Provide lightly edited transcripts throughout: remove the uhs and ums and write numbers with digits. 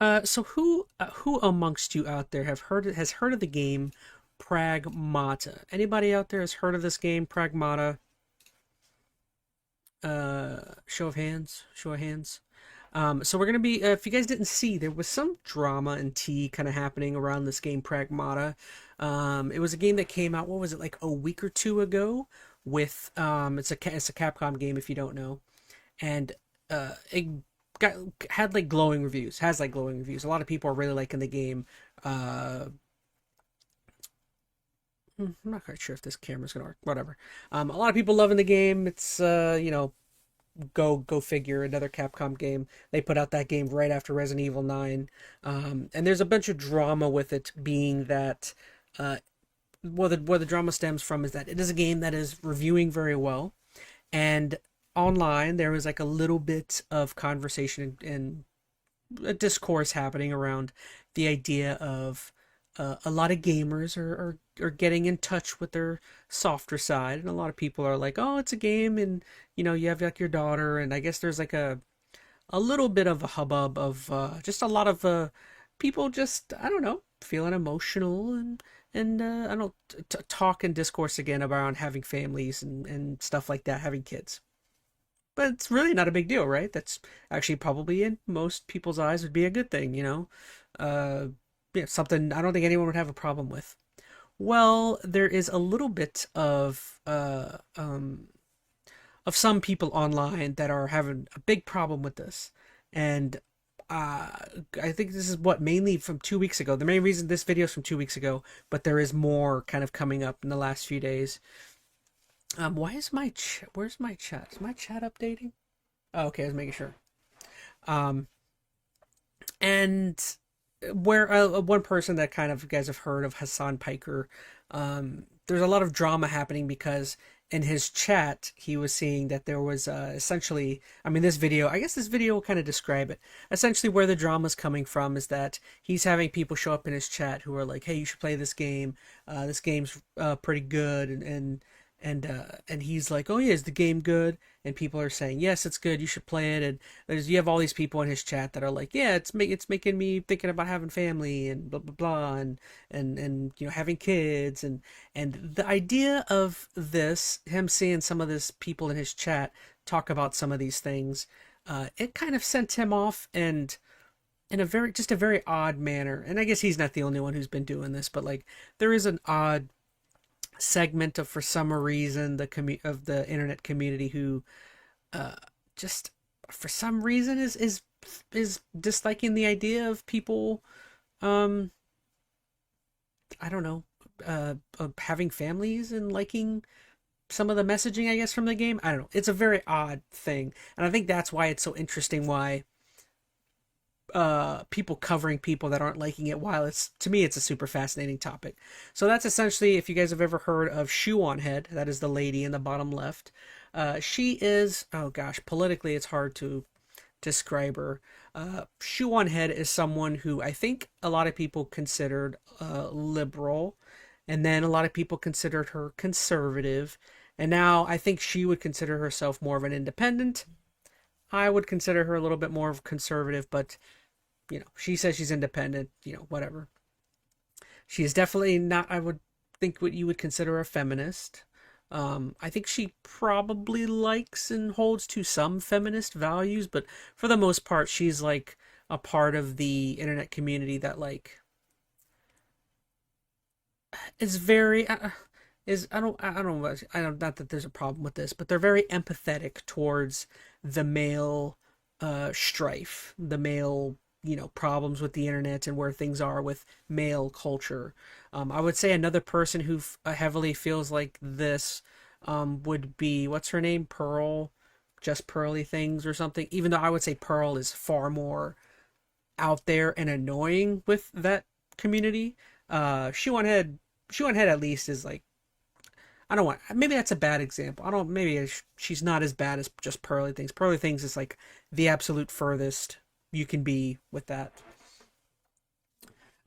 So who amongst you out there has heard of the game Pragmata? Anybody out there has heard of this game Pragmata? Show of hands. Show of hands. So we're gonna be. If you guys didn't see, there was some drama and tea kind of happening around this game Pragmata. It was a game that came out. What was it, like a week or two ago? With it's a Capcom game if you don't know, and it got had like glowing reviews. Has like glowing reviews. A lot of people are really liking the game. Uh, I'm not quite sure if this camera's gonna work. Whatever. A lot of people loving the game. It's go figure, another Capcom game. They put out that game right after Resident Evil 9. And there's a bunch of drama with it, being that where the drama stems from is that it is a game that is reviewing very well, and online there was like a little bit of conversation and a discourse happening around the idea of a lot of gamers are getting in touch with their softer side, and a lot of people are like, oh, it's a game, and you have like your daughter, and I guess there's like a little bit of a hubbub of just a lot of people just, I don't know, feeling emotional, and I don't talk and discourse again about having families and stuff like that, having kids. But it's really not a big deal, right? That's actually probably in most people's eyes would be a good thing, Uh, yeah, something I don't think anyone would have a problem with. Well, there is a little bit of some people online that are having a big problem with this, and uh, I think this is what mainly from 2 weeks ago. The main reason this video is from 2 weeks ago, but there is more kind of coming up in the last few days. Why is where's my chat? Is my chat updating? Oh, okay, I was making sure. Um, and where one person that kind of you guys have heard of, Hasan Piker, there's a lot of drama happening because in his chat he was seeing that there was essentially, I mean, this video, I guess this video will kind of describe it. Essentially where the drama's coming from is that he's having people show up in his chat who are like, hey, you should play this game, this game's pretty good, and he's like, oh yeah, is the game good? And people are saying, yes, it's good, you should play it. And you have all these people in his chat that are like, yeah, it's making me thinking about having family and blah blah blah, and having kids, and the idea of this, him seeing some of this people in his chat talk about some of these things, it kind of sent him off, and in a very odd manner. And I guess he's not the only one who's been doing this, but like there is an odd segment of, for some reason, of the internet community who uh just for some reason is disliking the idea of people, um I don't know, of having families and liking some of the messaging, I guess, from the game. I don't know, it's a very odd thing, and I think that's why it's so interesting, why people covering people that aren't liking it, while it's, to me, it's a super fascinating topic. So that's essentially, if you guys have ever heard of Shoeonhead, that is the lady in the bottom left. She is, oh gosh, politically it's hard to describe her. Shoeonhead is someone who I think a lot of people considered liberal, and then a lot of people considered her conservative, and now I think she would consider herself more of an independent. I would consider her a little bit more of conservative, but she says she's independent, whatever. She is definitely not, I would think, what you would consider a feminist. I think she probably likes and holds to some feminist values, but for the most part, she's like a part of the internet community that like is very is I don't, not that there's a problem with this, but they're very empathetic towards the male strife, the male, problems with the internet and where things are with male culture. I would say another person who heavily feels like this would be, what's her name, Pearl, just Pearly Things or something. Even though I would say Pearl is far more out there and annoying with that community. Shoeonhead, Shoeonhead at least is like, I don't want. Maybe that's a bad example. I don't. Maybe she's not as bad as just Pearly Things. Pearly Things is like the absolute furthest you can be with that.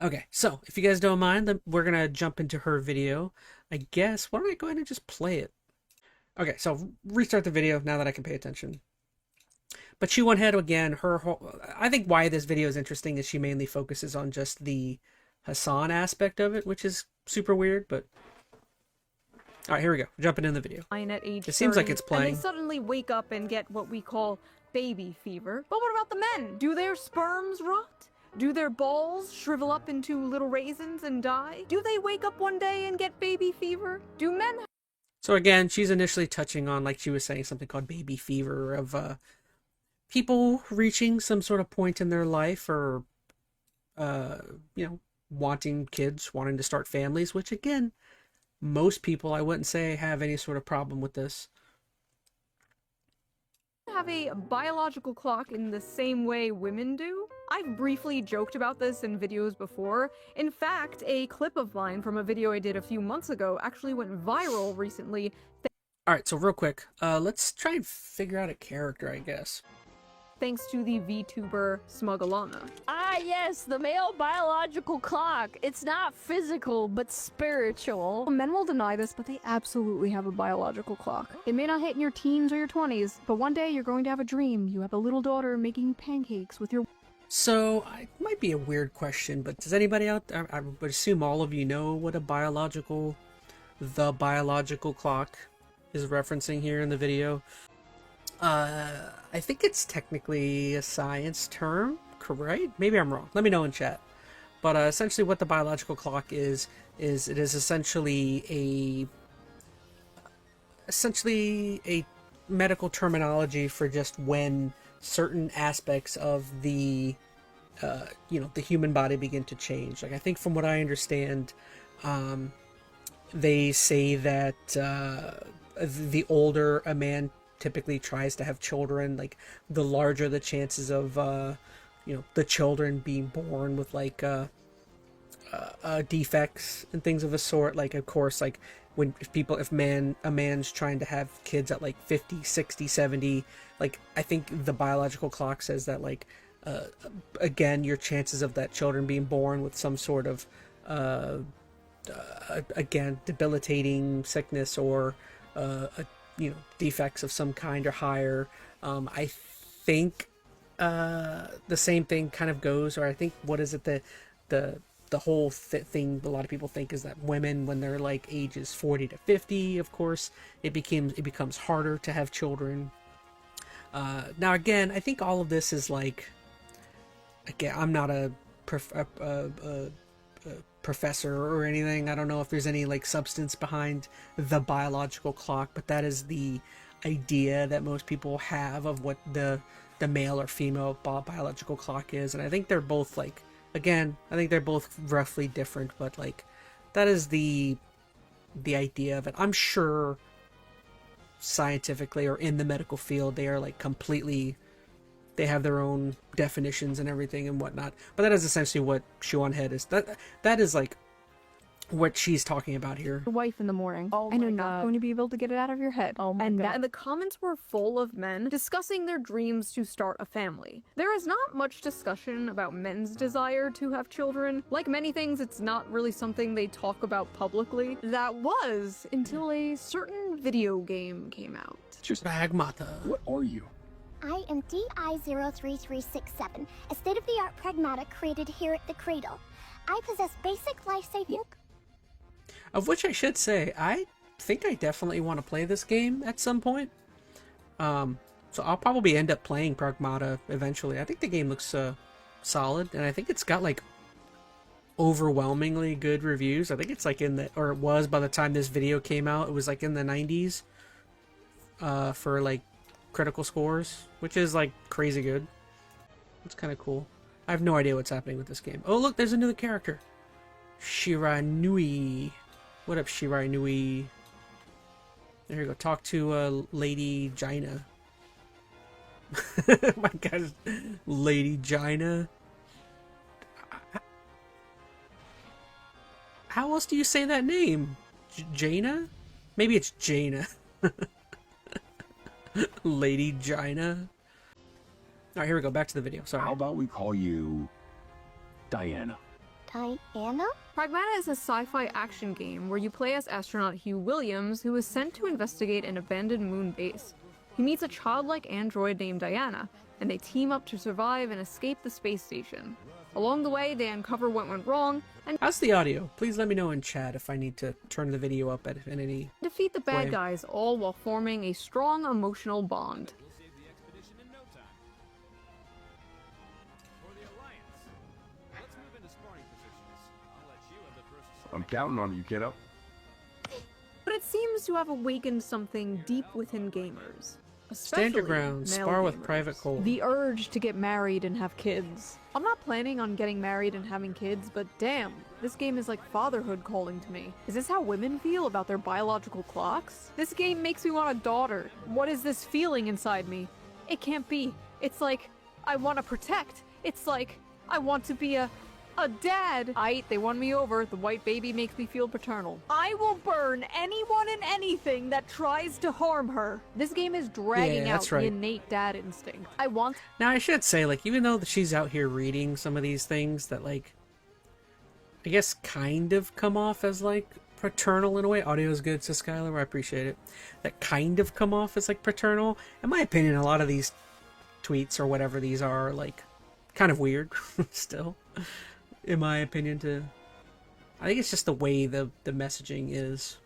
Okay, so if you guys don't mind, then we're gonna jump into her video. I guess. Why don't I go ahead and just play it? Okay, so restart the video now that I can pay attention. But Shoeonhead, again, her whole, I think why this video is interesting is she mainly focuses on just the Hasan aspect of it, which is super weird, but... Alright, here we go. Jumping in the video. At age It seems like 30, it's playing. And they suddenly wake up and get what we call baby fever. But what about the men? Do their sperms rot? Do their balls shrivel up into little raisins and die? Do they wake up one day and get baby fever? Do men... So again, she's initially touching on, like she was saying, something called baby fever of people reaching some sort of point in their life or, you know, wanting kids, wanting to start families, which again, most people, I wouldn't say, have any sort of problem with this. Have a biological clock in the same way women do? I've briefly joked about this in videos before. In fact, a clip of mine from a video I did a few months ago actually went viral recently. Alright, so real quick, let's try and figure out a character, I guess. Thanks to the VTuber Smugalana. Ah, yes, the male biological clock. It's not physical, but spiritual. Men will deny this, but they absolutely have a biological clock. It may not hit in your teens or your 20s, but one day you're going to have a dream. You have a little daughter making pancakes with your... So, it might be a weird question, but does anybody out there, I would assume all of you know what the biological clock is referencing here in the video. I think it's technically a science term, correct? Maybe I'm wrong. Let me know in chat. But essentially what the biological clock is it is essentially a medical terminology for just when certain aspects of the you know, the human body begin to change. Like, I think from what I understand, they say that the older a man typically tries to have children, like the larger the chances of you know, the children being born with like defects and things of a sort. Like, of course, like when a man's trying to have kids at like 50, 60, 70, like I think the biological clock says that like again, your chances of that children being born with some sort of again, debilitating sickness or you know, defects of some kind are higher. I think the same thing kind of goes, or I think, what is it, the whole thing a lot of people think is that women, when they're like ages 40 to 50, of course, it becomes harder to have children. Now again, I think all of this is like, again, I'm not a professor or anything. I don't know if there's any like substance behind the biological clock, but that is the idea that most people have of what the male or female biological clock is. And I think they're both like, again, I think they're both roughly different, but like that is the idea of it. I'm sure scientifically or in the medical field they are like completely, they have their own definitions and everything and whatnot, but that is essentially what Shoeonhead is. That is like what she's talking about here. Your wife in the morning. Oh and my you're not God. going to be able to get it out of your head. Oh my God. And the comments were full of men discussing their dreams to start a family. There is not much discussion about men's desire to have children. Like many things, it's not really something they talk about publicly. That was until a certain video game came out. Pragmata. What are you? I am DI-03367, a state-of-the-art pragmata created here at the Cradle. I possess basic life-saving... Of which I should say, I think I definitely want to play this game at some point. So I'll probably end up playing Pragmata eventually. I think the game looks solid, and I think it's got like overwhelmingly good reviews. I think it's like in the, or it was by the time this video came out, it was like in the 90s for like critical scores, which is like crazy good. It's kind of cool. I have no idea what's happening with this game. Oh look, there's a new character. Shiranui. What up, Shiranui? There you go. Talk to Lady Gina. My God, Lady Gina. How else do you say that name? Jaina? Maybe it's Jaina. Lady Gina. Alright, here we go. Back to the video. Sorry. How about we call you Diana? Diana? Pragmata is a sci-fi action game where you play as astronaut Hugh Williams, who is sent to investigate an abandoned moon base. He meets a childlike android named Diana, and they team up to survive and escape the space station. Along the way, they uncover what went wrong and How's the audio? Please let me know in chat if I need to turn the video up in any... defeat the bad Way. guys, all while forming a strong emotional bond. I'm counting on you, kiddo. But it seems to have awakened something deep within gamers. Stand your Especially ground, male spar with gamers. Private Coal. The urge to get married and have kids. I'm not planning on getting married and having kids, but damn, this game is like fatherhood calling to me. Is this how women feel about their biological clocks? This game makes me want a daughter. What is this feeling inside me? It can't be. It's like, I want to protect. It's like, I want to be a dad. They won me over. The white baby makes me feel paternal. I will burn anyone and anything that tries to harm her. This game is dragging Yeah, out that's right. the innate dad instinct. I want Now, I should say, like, even though she's out here reading some of these things that, like, I guess kind of come off as, like, paternal in a way. Audio is good, says Skylar. I appreciate it. That kind of come off as, like, paternal. In my opinion, a lot of these tweets or whatever these are, like, kind of weird still. In my opinion, I think it's just the way the messaging is.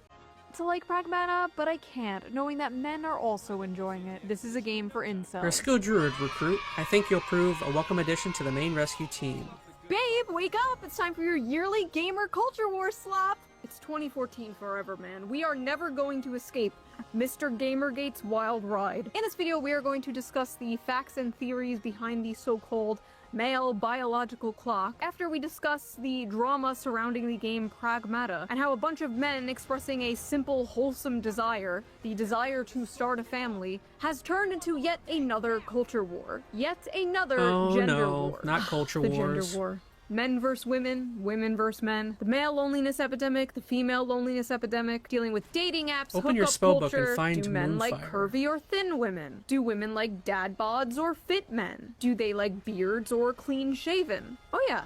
to like Pragmata, but I can't, knowing that men are also enjoying it. This is a game for You're a incels. skilled druid recruit. I think you'll prove a welcome addition to the main rescue team. Babe, wake up! It's time for your yearly gamer culture war slap! It's 2014 forever, man. We are never going to escape Mr. Gamergate's wild ride. In this video, we are going to discuss the facts and theories behind the so-called male biological clock, after we discuss the drama surrounding the game Pragmata, and how a bunch of men expressing a simple, wholesome desire, the desire to start a family, has turned into yet another culture war. Yet another gender war. Not culture The wars. gender war. Men versus women, women versus men, the male loneliness epidemic, the female loneliness epidemic, dealing with dating apps, Open your hookup spellbook and culture. find Do men like Moonfire. curvy or thin women? Do women like dad bods or fit men? Do they like beards or clean shaven? Oh yeah,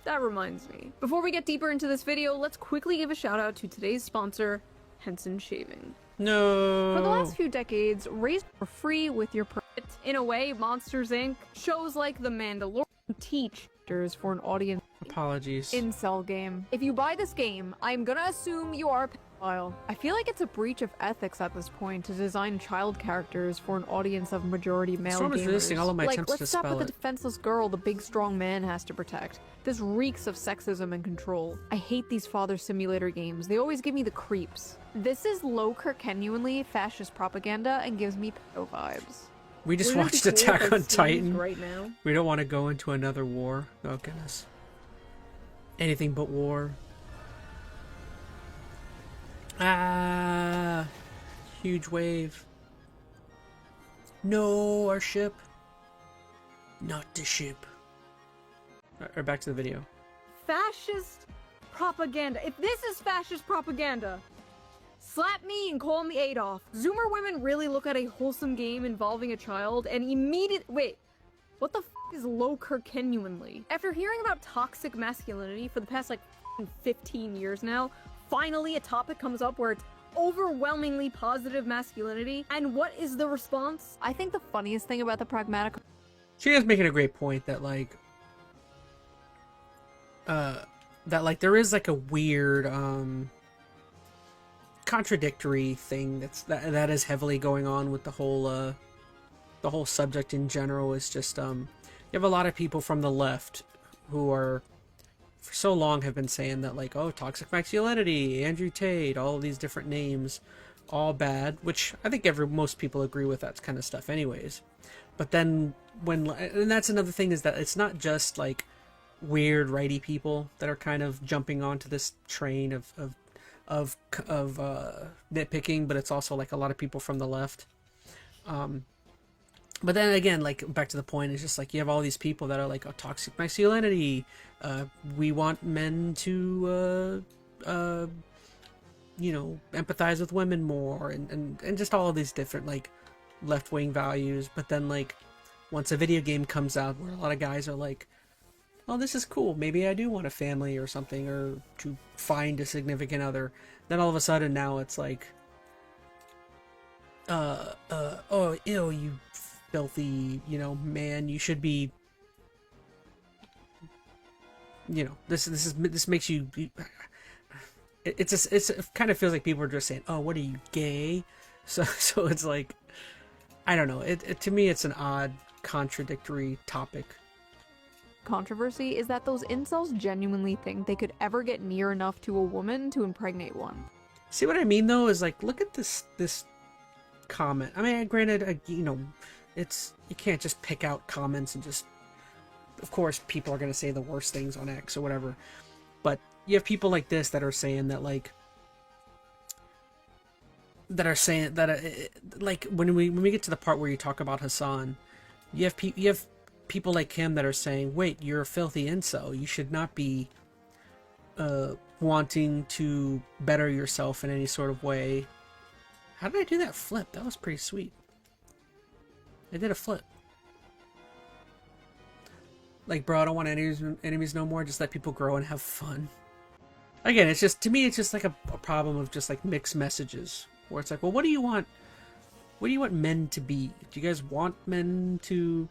that reminds me. Before we get deeper into this video, let's quickly give a shout out to today's sponsor, Henson Shaving. No. For the last few decades, raised for free with your permit. In a way, Monsters Inc. shows like The Mandalorian teach for an audience Apologies. incel game. If you buy this game, I'm gonna assume you are a pedophile. I feel like it's a breach of ethics at this point to design child characters for an audience of majority male Storm is gamers. resisting all of my like, attempts to let's stop spell with it. the defenseless girl the big strong man has to protect. This reeks of sexism and control. I hate these father simulator games. They always give me the creeps. This is low Kirkenuanly fascist propaganda and gives me pedo vibes. We just Wouldn't it watched be cool Attack if I on sneezed Titan. right now? We don't want to go into another war. Oh, goodness. Anything but war. Ah. Huge wave. No, our ship. Not the ship. Alright, back to the video. Fascist propaganda. If this is fascist propaganda, slap me and call me Adolf. Zoomer women really look at a wholesome game involving a child and wait, what the f is low Kirkenuanly? After hearing about toxic masculinity for the past like 15 years now, finally a topic comes up where it's overwhelmingly positive masculinity, and what is the response? I think the funniest thing about the pragmatic She is making a great point that there is like a weird contradictory thing that is heavily going on with the whole subject in general. Is just you have a lot of people from the left who are for so long have been saying that like, oh, toxic masculinity, Andrew Tate, all of these different names, all bad, which I think most people agree with that kind of stuff anyways. But then and that's another thing, is that it's not just like weird righty people that are kind of jumping onto this train of nitpicking, but it's also like a lot of people from the left. But then again, like back to the point, it's just like you have all these people that are like, oh, toxic masculinity. We want men to empathize with women more, and just all of these different like left-wing values. But then like once a video game comes out where a lot of guys are like, oh, this is cool, maybe I do want a family or something, or to find a significant other, then all of a sudden now it's like, oh, ew, you filthy, man, you should be, this makes you, it kind of feels like people are just saying, oh, what are you, gay? So it's like, I don't know, to me it's an odd, contradictory topic. Controversy is that those incels genuinely think they could ever get near enough to a woman to impregnate one. See what I mean though, is like, look at this comment. I mean, granted, it's, you can't just pick out comments and just, of course people are going to say the worst things on X or whatever, but you have people like this that are saying that, like, like when we get to the part where you talk about Hasan, you have people like him that are saying, wait, you're a filthy incel, you should not be wanting to better yourself in any sort of way. How did I do that flip? That was pretty sweet. I did a flip. Like, bro, I don't want enemies no more, just let people grow and have fun. Again, it's just, to me, it's just like a problem of just like mixed messages, where it's like, well, what do you want men to be? Do you guys want men to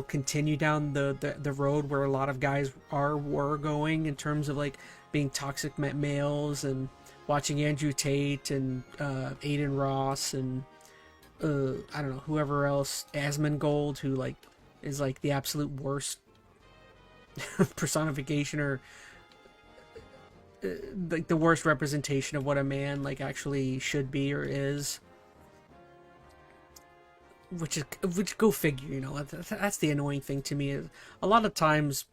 continue down the road where a lot of guys were going, in terms of like being toxic males and watching Andrew Tate and Aiden Ross and I don't know, whoever else, Asmongold, who like is like the absolute worst personification, or like the worst representation of what a man like actually should be or is. Which go figure, that's the annoying thing to me. A lot of times,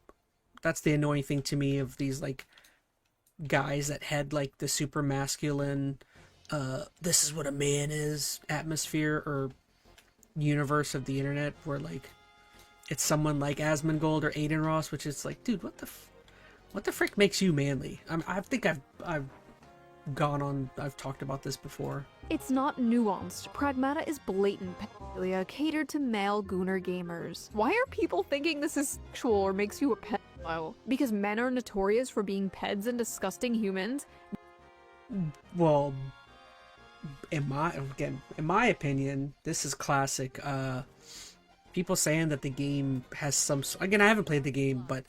that's the annoying thing to me of these like guys that had like the super masculine, this is what a man is atmosphere or universe of the internet, where like it's someone like Asmongold or Aiden Ross, which is like, dude, what the frick makes you manly? I think I've talked about this before. It's not nuanced. Pragmata is blatant pedophilia catered to male gooner gamers. Why are people thinking this is sexual or makes you a pedophile? Because men are notorious for being peds and disgusting humans? Well, in my opinion, this is classic. People saying that the game has some... Again, I haven't played the game, but...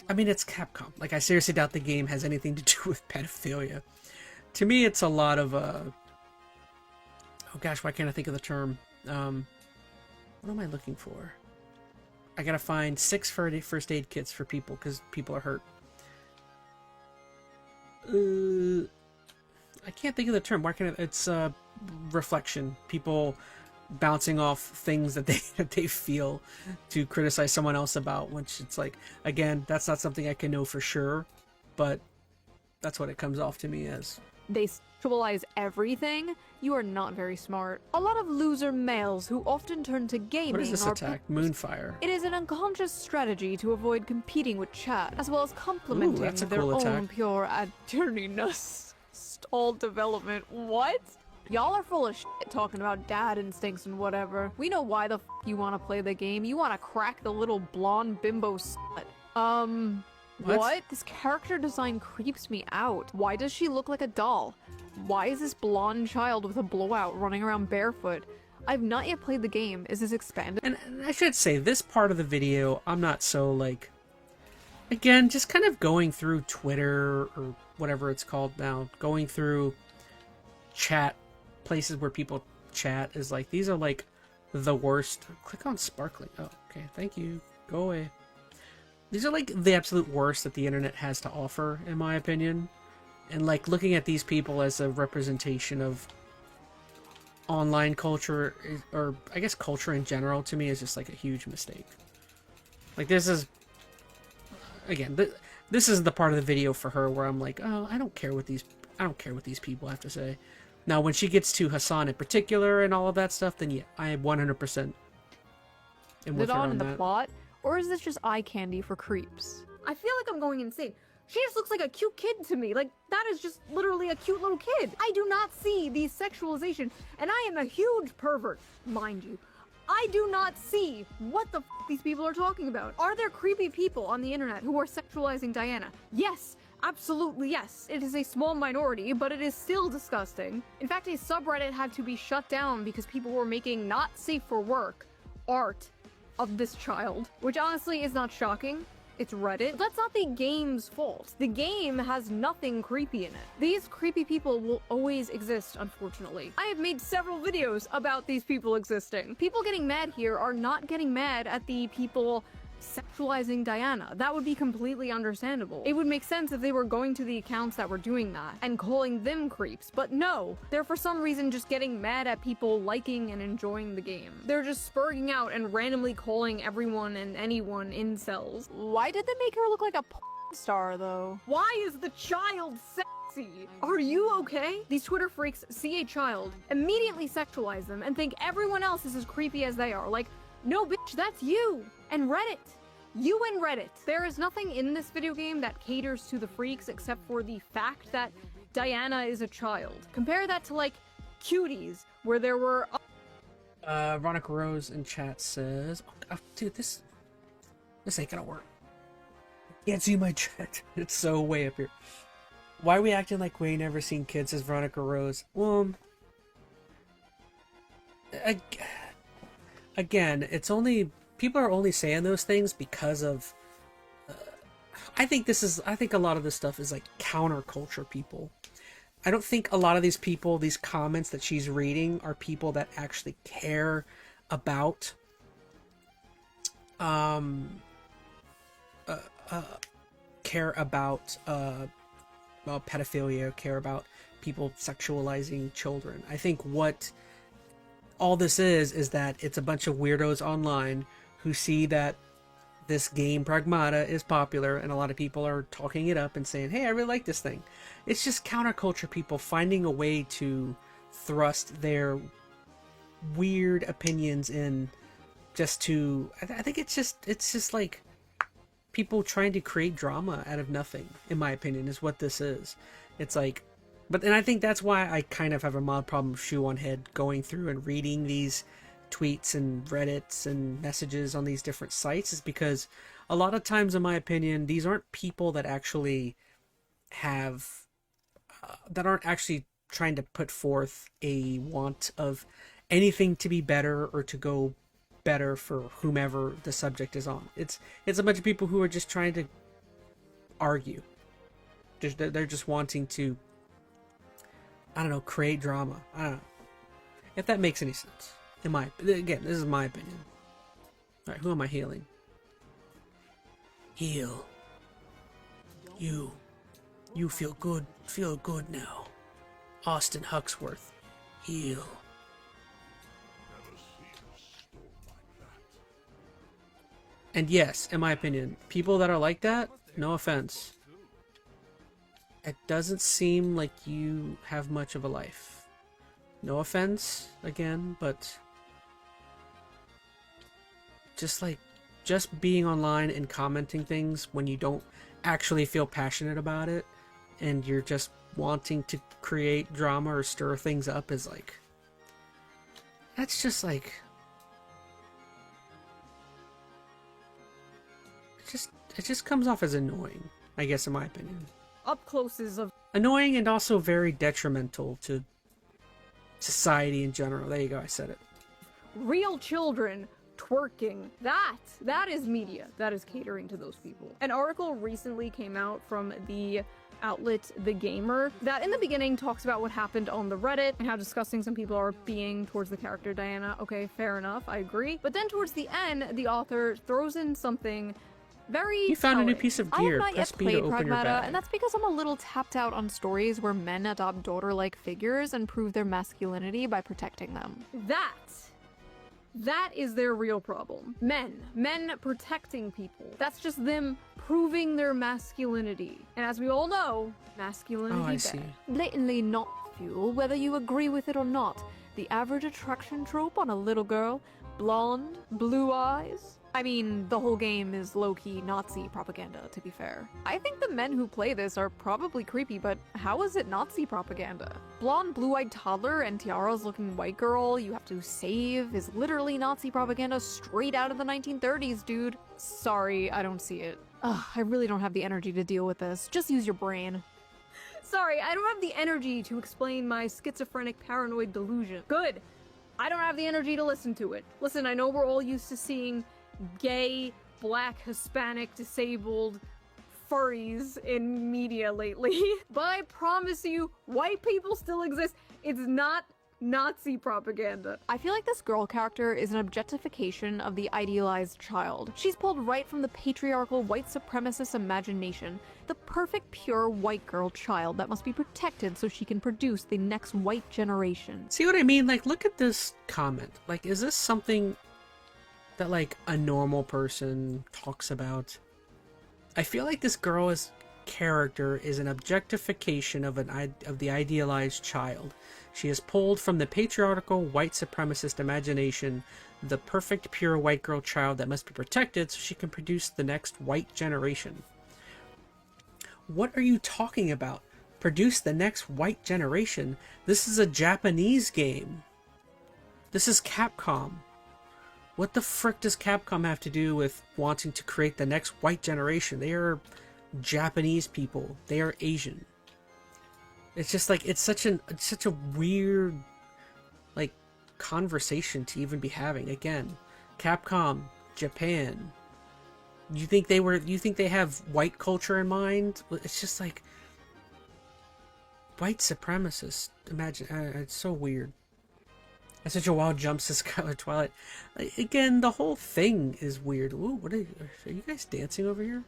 I mean, it's Capcom. Like, I seriously doubt the game has anything to do with pedophilia. To me, it's a lot of, oh gosh, why can't I think of the term? What am I looking for? I gotta find 6 first aid kits for people, because people are hurt. I can't think of the term. Why can't it's reflection. People bouncing off things that they feel to criticize someone else about, which it's like, again, that's not something I can know for sure, but that's what it comes off to me as. They sexualize everything? You are not very smart. A lot of loser males who often turn to gaming What is this are attack? Moonfire. It is an unconscious strategy to avoid competing with chat, as well as complementing that's a their cool own attack. pure attorneyness. Stall development. What? Y'all are full of shit talking about dad instincts and whatever. We know why the f you want to play the game. You want to crack the little blonde bimbo slut. What? This character design creeps me out. Why does she look like a doll? Why is this blonde child with a blowout running around barefoot? I've not yet played the game. Is this expanded? And I should say, this part of the video, I'm not so, like... Again, just kind of going through Twitter, or whatever it's called now, going through chat, places where people chat, is like, these are, like, the worst. Click on sparkling. Oh, okay, thank you. Go away. These are, like, the absolute worst that the internet has to offer, in my opinion. And, like, looking at these people as a representation of online culture, or I guess culture in general, to me is just, like, a huge mistake. Like, this is... Again, this is the part of the video for her where I'm like, oh, I don't care what these people have to say. Now, when she gets to Hasan in particular and all of that stuff, then yeah, I am 100% in with her on in the that. plot, or is this just eye candy for creeps? I feel like I'm going insane. She just looks like a cute kid to me. Like, that is just literally a cute little kid. I do not see the sexualization, and I am a huge pervert, mind you. I do not see what the f these people are talking about. Are there creepy people on the internet who are sexualizing Diana? Yes, Absolutely yes. It is a small minority, but it is still disgusting. In fact, a subreddit had to be shut down because people were making not safe for work art of this child, which honestly is not shocking. It's Reddit. But that's not the game's fault. The game has nothing creepy in it. These creepy people will always exist, unfortunately. I have made several videos about these people existing. People getting mad here are not getting mad at the people sexualizing Diana. That would be completely understandable. It would make sense if they were going to the accounts that were doing that and calling them creeps, but no, they're for some reason just getting mad at people liking and enjoying the game. They're just spurring out and randomly calling everyone and anyone incels. Why did they make her look like a porn star, though? Why is the child sexy? Are you okay? These Twitter freaks see a child, immediately sexualize them, and think everyone else is as creepy as they are. Like, no bitch, that's you! And Reddit! You and Reddit! There is nothing in this video game that caters to the freaks except for the fact that Diana is a child. Compare that to, like, Cuties, where there were... Veronica Rose in chat says... Oh, dude, this ain't gonna work. Can't see my chat. It's so way up here. Why are we acting like we ain't never seen kids, says Veronica Rose? Well... Again, it's only... People are only saying those things because of... I think a lot of this stuff is like counterculture people. I don't think a lot of these people, these comments that she's reading, are people that actually care about... pedophilia, care about people sexualizing children. I think what all this is that it's a bunch of weirdos online who see that this game Pragmata is popular and a lot of people are talking it up and saying, hey, I really like this thing. It's just counterculture people finding a way to thrust their weird opinions in just to... I think it's just like people trying to create drama out of nothing, in my opinion, is what this is. It's like... And I think that's why I kind of have a mild problem with Shoeonhead going through and reading these tweets and Reddits and messages on these different sites, is because a lot of times, in my opinion, these aren't people that actually have... that aren't actually trying to put forth a want of anything to be better or to go better for whomever the subject is on. It's a bunch of people who are just trying to argue. They're just wanting to, I don't know, create drama. I don't know. If that makes any sense. Again, this is my opinion. Alright, who am I healing? Heal. You feel good. Feel good now. Austin Huxworth. Heal. And yes, in my opinion, people that are like that, no offense, it doesn't seem like you have much of a life. No offense, again, but just being online and commenting things when you don't actually feel passionate about it and you're just wanting to create drama or stir things up is like... That's just like... It just comes off as annoying, I guess, in my opinion. Up closes of... Annoying and also very detrimental to society in general. There you go, I said it. real children twerking. That is media. That is catering to those people. An article recently came out from the outlet The Gamer that in the beginning talks about what happened on the Reddit and how disgusting some people are being towards the character Diana. Okay, fair enough, I agree. But then towards the end, the author throws in something very You found telling. a new piece of I gear. have not Press yet B to played open your Pragmata, bag. and that's because I'm a little tapped out on stories where men adopt daughter-like figures and prove their masculinity by protecting them. That is their real problem. Men protecting people. That's just them proving their masculinity. And as we all know, masculinity Oh, I bad. see. Blatantly not fuel, whether you agree with it or not. The average attraction trope on a little girl, blonde, blue eyes. I mean, the whole game is low-key Nazi propaganda, to be fair. I think the men who play this are probably creepy, but how is it Nazi propaganda? Blonde, blue-eyed toddler and tiaras looking white girl you have to save is literally Nazi propaganda straight out of the 1930s, dude. Sorry, I don't see it. Ugh, I really don't have the energy to deal with this. Just use your brain. Sorry, I don't have the energy to explain my schizophrenic paranoid delusion. Good. I don't have the energy to listen to it. Listen, I know we're all used to seeing gay, black, Hispanic, disabled furries in media lately, but I promise you, white people still exist. It's not Nazi propaganda. I feel like this girl character is an objectification of the idealized child. She's pulled right from the patriarchal white supremacist imagination, the perfect pure white girl child that must be protected so she can produce the next white generation. See what I mean? Like, look at this comment. Like, is this something that, like, a normal person talks about? I feel like this girl's character is an objectification of the idealized child. She is pulled from the patriarchal white supremacist imagination, the perfect pure white girl child that must be protected so she can produce the next white generation. What are you talking about? Produce the next white generation? This is a Japanese game. This is Capcom. What the frick does Capcom have to do with wanting to create the next white generation? They are Japanese people. They are Asian. It's just like, it's such a weird, like, conversation to even be having. Again, Capcom, Japan. You think they have white culture in mind? It's just like white supremacists. Imagine, it's so weird. It's such a wild jump to Scarlet Twilight. Like, again, the whole thing is weird. Ooh, what are you guys dancing over here?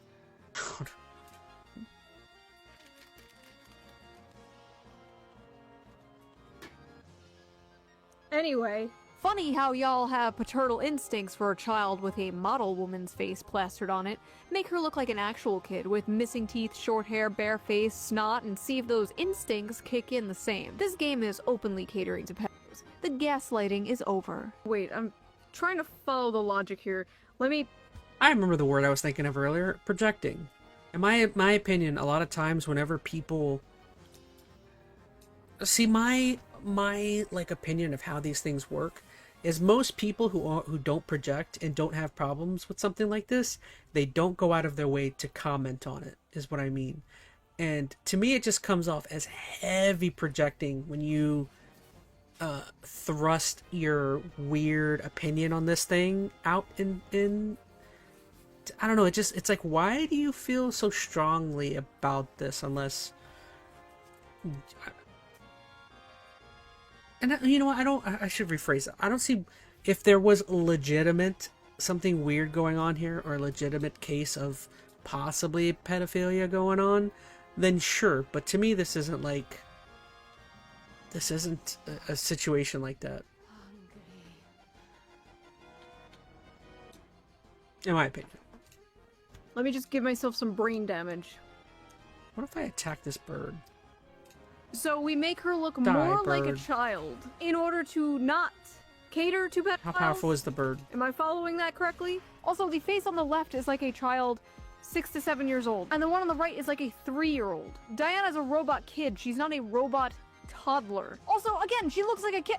Anyway, Funny how y'all have paternal instincts for a child with a model woman's face plastered on it. Make her look like an actual kid with missing teeth, short hair, bare face, snot, and see if those instincts kick in the same. This game is openly catering to pedos. The gaslighting is over. wait, I'm trying to follow the logic here. I remember the word I was thinking of earlier, projecting. In my opinion, a lot of times whenever people see my like opinion of how these things work is most people who don't project and don't have problems with something like this, they don't go out of their way to comment on it, is what I mean. And to me, it just comes off as heavy projecting when you thrust your weird opinion on this thing out in I don't know, it's like, why do you feel so strongly about this unless... And you know what, I should rephrase it. I don't see, if there was something weird going on here, or a legitimate case of possibly pedophilia going on, then sure. But to me, this isn't a situation like that. In my opinion. Let me just give myself some brain damage. What if I attack this bird? So we make her look Die, more like a bird. child in order to not cater to pedophiles. How powerful is the bird? Am I following that correctly? Also, the face on the left is like a child 6 to 7 years old. And the one on the right is like a 3-year-old. Diana's a robot kid. She's not a robot toddler. Also, again, she looks like a kid.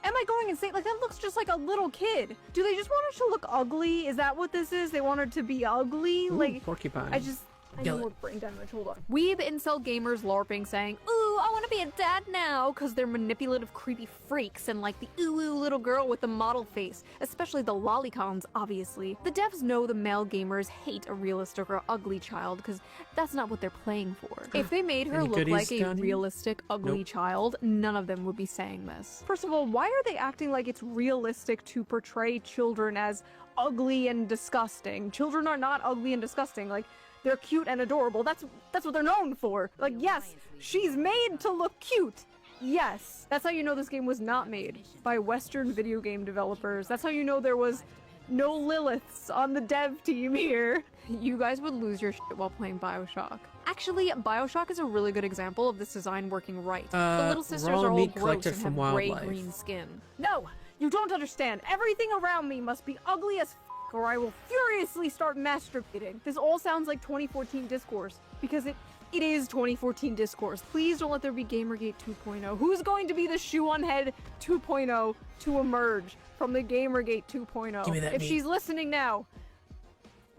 Am I going insane? Like, that looks just like a little kid. Do they just want her to look ugly? Is that what this is? They want her to be ugly? Ooh, Like, porcupine. I need Kill more it. brain damage. Hold on. weeb incel gamers LARPing saying, ooh, I want to be a dad now, because they're manipulative, creepy freaks and like the ooh little girl with the model face, especially the lolicons, obviously. The devs know the male gamers hate a realistic or ugly child, because that's not what they're playing for. If they made her Any look goodies like a down here? realistic, ugly Nope. child, none of them would be saying this. First of all, why are they acting like it's realistic to portray children as ugly and disgusting? Children are not ugly and disgusting. Like, they're cute and adorable. That's what they're known for. Like, yes, she's made to look cute. Yes. That's how you know this game was not made by Western video game developers. That's how you know there was no Liliths on the dev team here. You guys would lose your shit while playing BioShock. Actually, BioShock is a really good example of this design working right. The little sisters raw are all meat gross collected and from have wildlife. gray-green skin. No, you don't understand. Everything around me must be ugly as or I will furiously start masturbating. This all sounds like 2014 discourse, because it is 2014 discourse. Please don't let there be Gamergate 2.0. Who's going to be the Shoeonhead 2.0 to emerge from the Gamergate 2.0? Give me that If meat. she's listening now,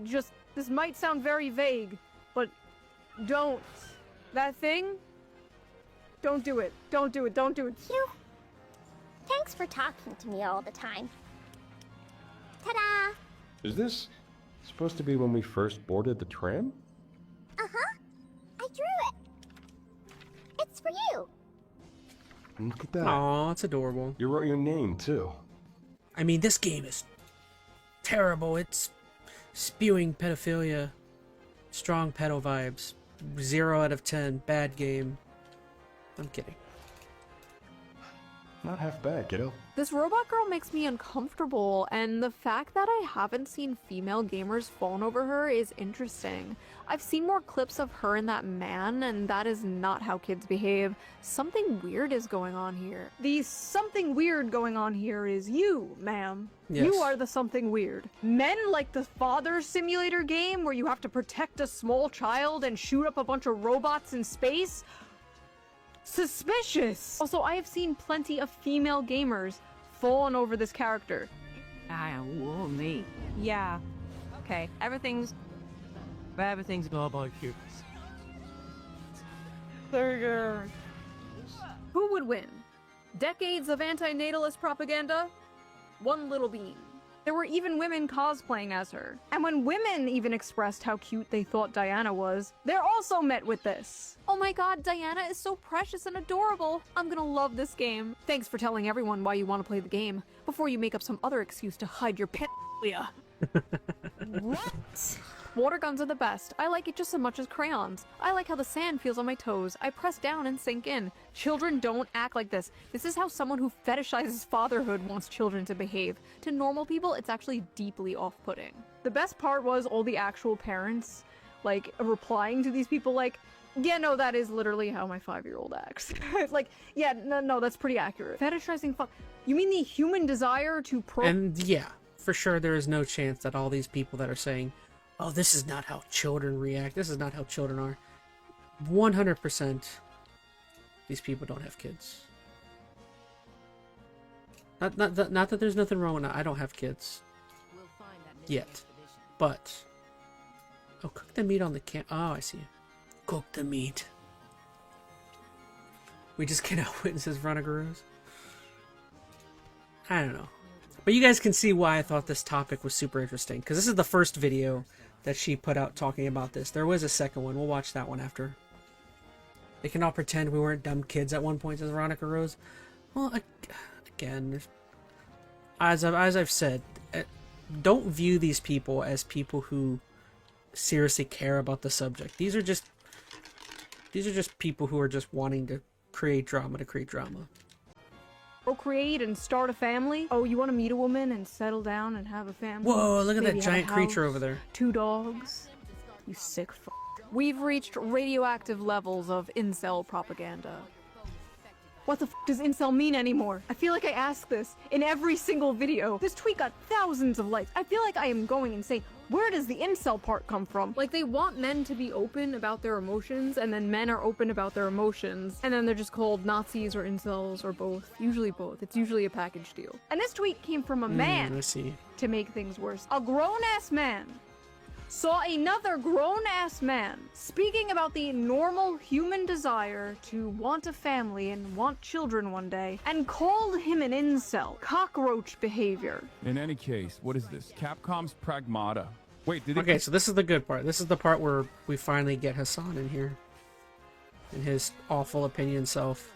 just This might sound very vague, but don't. That thing? Don't do it. Don't do it. Don't do it. Phew. Thanks for talking to me all the time. Ta-da! Is this supposed to be when we first boarded the tram? Uh-huh. I drew it. It's for you. Look at that. Aw, it's adorable. You wrote your name, too. I mean, this game is terrible. It's spewing pedophilia, strong pedo vibes. 0 out of 10. Bad game. I'm kidding. Not half bad, kiddo. This robot girl makes me uncomfortable, and the fact that I haven't seen female gamers fawn over her is interesting. I've seen more clips of her and that man, and that is not how kids behave. Something weird is going on here. The something weird going on here is you, ma'am. Yes. You are the something weird. Men like the father simulator game where you have to protect a small child and shoot up a bunch of robots in space? Suspicious! Also, I have seen plenty of female gamers falling over this character. Me. Yeah. Okay. Everything's all about cute. Who would win? Decades of anti-natalist propaganda? One little bean. There were even women cosplaying as her. And when women even expressed how cute they thought Diana was, they're also met with this. Oh my god, Diana is so precious and adorable. I'm gonna love this game. Thanks for telling everyone why you want to play the game, before you make up some other excuse to hide your pedophilia. What? Water guns are the best. I like it just as much as crayons. I like how the sand feels on my toes. I press down and sink in. Children don't act like this. This is how someone who fetishizes fatherhood wants children to behave. To normal people, it's actually deeply off-putting. The best part was all the actual parents, like, replying to these people like, yeah, no, that is literally how my 5-year-old acts. It's like, yeah, no, that's pretty accurate. Fetishizing You mean the human desire to And yeah, for sure there is no chance that all these people that are saying, oh, this is not how children react, this is not how children are, 100% these people don't have kids. Not that there's nothing wrong with that. I don't have kids yet, but oh, cook the meat on the oh, I see. Cook the meat. We just cannot witness Veronica Rose. I don't know, but you guys can see why I thought this topic was super interesting, because this is the first video that she put out talking about this. There was a second one. We'll watch that one after. They can all pretend we weren't dumb kids at one point, says Veronica Rose. Well, again, as I've said, don't view these people as people who seriously care about the subject. These are just people who are just wanting to create drama to create drama. procreate and start a family? Oh, you want to meet a woman and settle down and have a family? Whoa, look at Maybe that have a giant creature house, over there. 2 dogs? You sick f***. We've reached radioactive levels of incel propaganda. What the f*** does incel mean anymore? I feel like I ask this in every single video. This tweet got thousands of likes. I feel like I am going insane. Where does the incel part come from? Like, they want men to be open about their emotions, and then men are open about their emotions, and then they're just called Nazis or incels or both. Usually both. It's usually a package deal. And this tweet came from a man I see. to make things worse. A grown-ass man saw another grown-ass man speaking about the normal human desire to want a family and want children one day, and called him an incel. Cockroach behavior. In any case, what is this? Capcom's Pragmata. Wait, did it... Okay, so this is the good part. This is the part where we finally get Hasan in here. And his awful opinion self.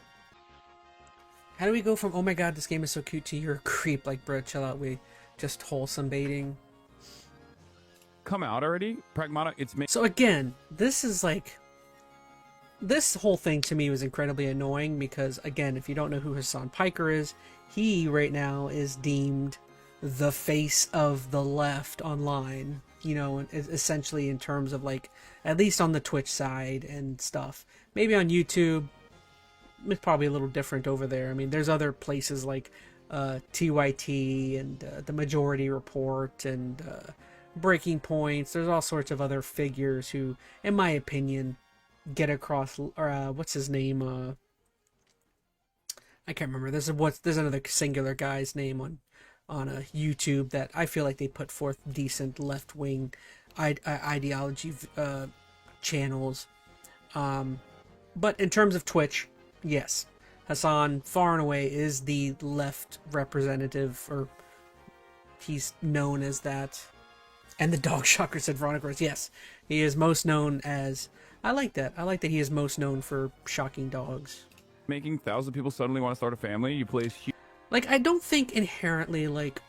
How do we go from, oh my god, this game is so cute, to you're a creep, like, bro, chill out, we just wholesome baiting. come out already? Pragmata, it's made... So again, this is like... This whole thing to me was incredibly annoying because, again, if you don't know who Hasan Piker is, he right now is deemed the face of the left online, you know, essentially in terms of, like, at least on the Twitch side and stuff. Maybe on YouTube, it's probably a little different over there. I mean, there's other places like TYT and The Majority Report and Breaking Points. There's all sorts of other figures who, in my opinion, get across, or what's his name? I can't remember. There's another singular guy's name on YouTube that I feel like they put forth decent left-wing ideology channels. But in terms of Twitch, yes, Hasan far and away is the left representative, or he's known as that. And the dog shocker said Veronica Rose. Yes, he is most known as... I like that. I like that he is most known for shocking dogs. Making thousands of people suddenly want to start a family. You play Like, I don't think inherently, like,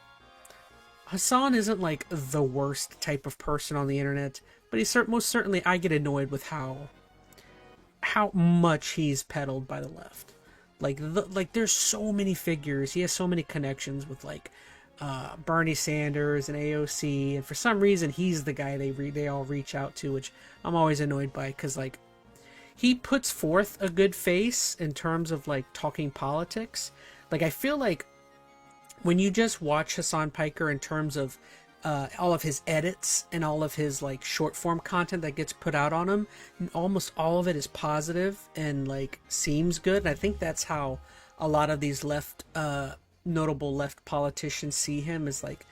Hasan isn't, like, the worst type of person on the internet, but he's most certainly, I get annoyed with how much he's peddled by the left. Like, there's so many figures. He has so many connections with, like, Bernie Sanders and AOC, and for some reason he's the guy they all reach out to, which I'm always annoyed by, because like he puts forth a good face in terms of like talking politics. Like I feel like when you just watch Hasan Piker in terms of all of his edits and all of his like short form content that gets put out on him, almost all of it is positive and like seems good. And I think that's how a lot of these notable left politicians see him, is like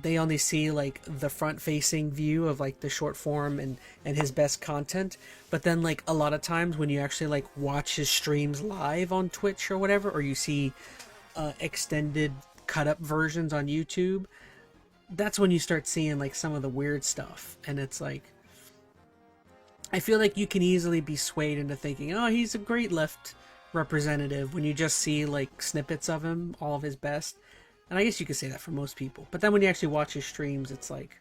they only see like the front facing view of like the short form and his best content, but then like a lot of times when you actually like watch his streams live on Twitch or whatever, or you see extended cut up versions on YouTube, that's when you start seeing like some of the weird stuff. And it's like, I feel like you can easily be swayed into thinking, oh, he's a great left representative, when you just see like snippets of him, all of his best. And I guess you could say that for most people, but then when you actually watch his streams, it's like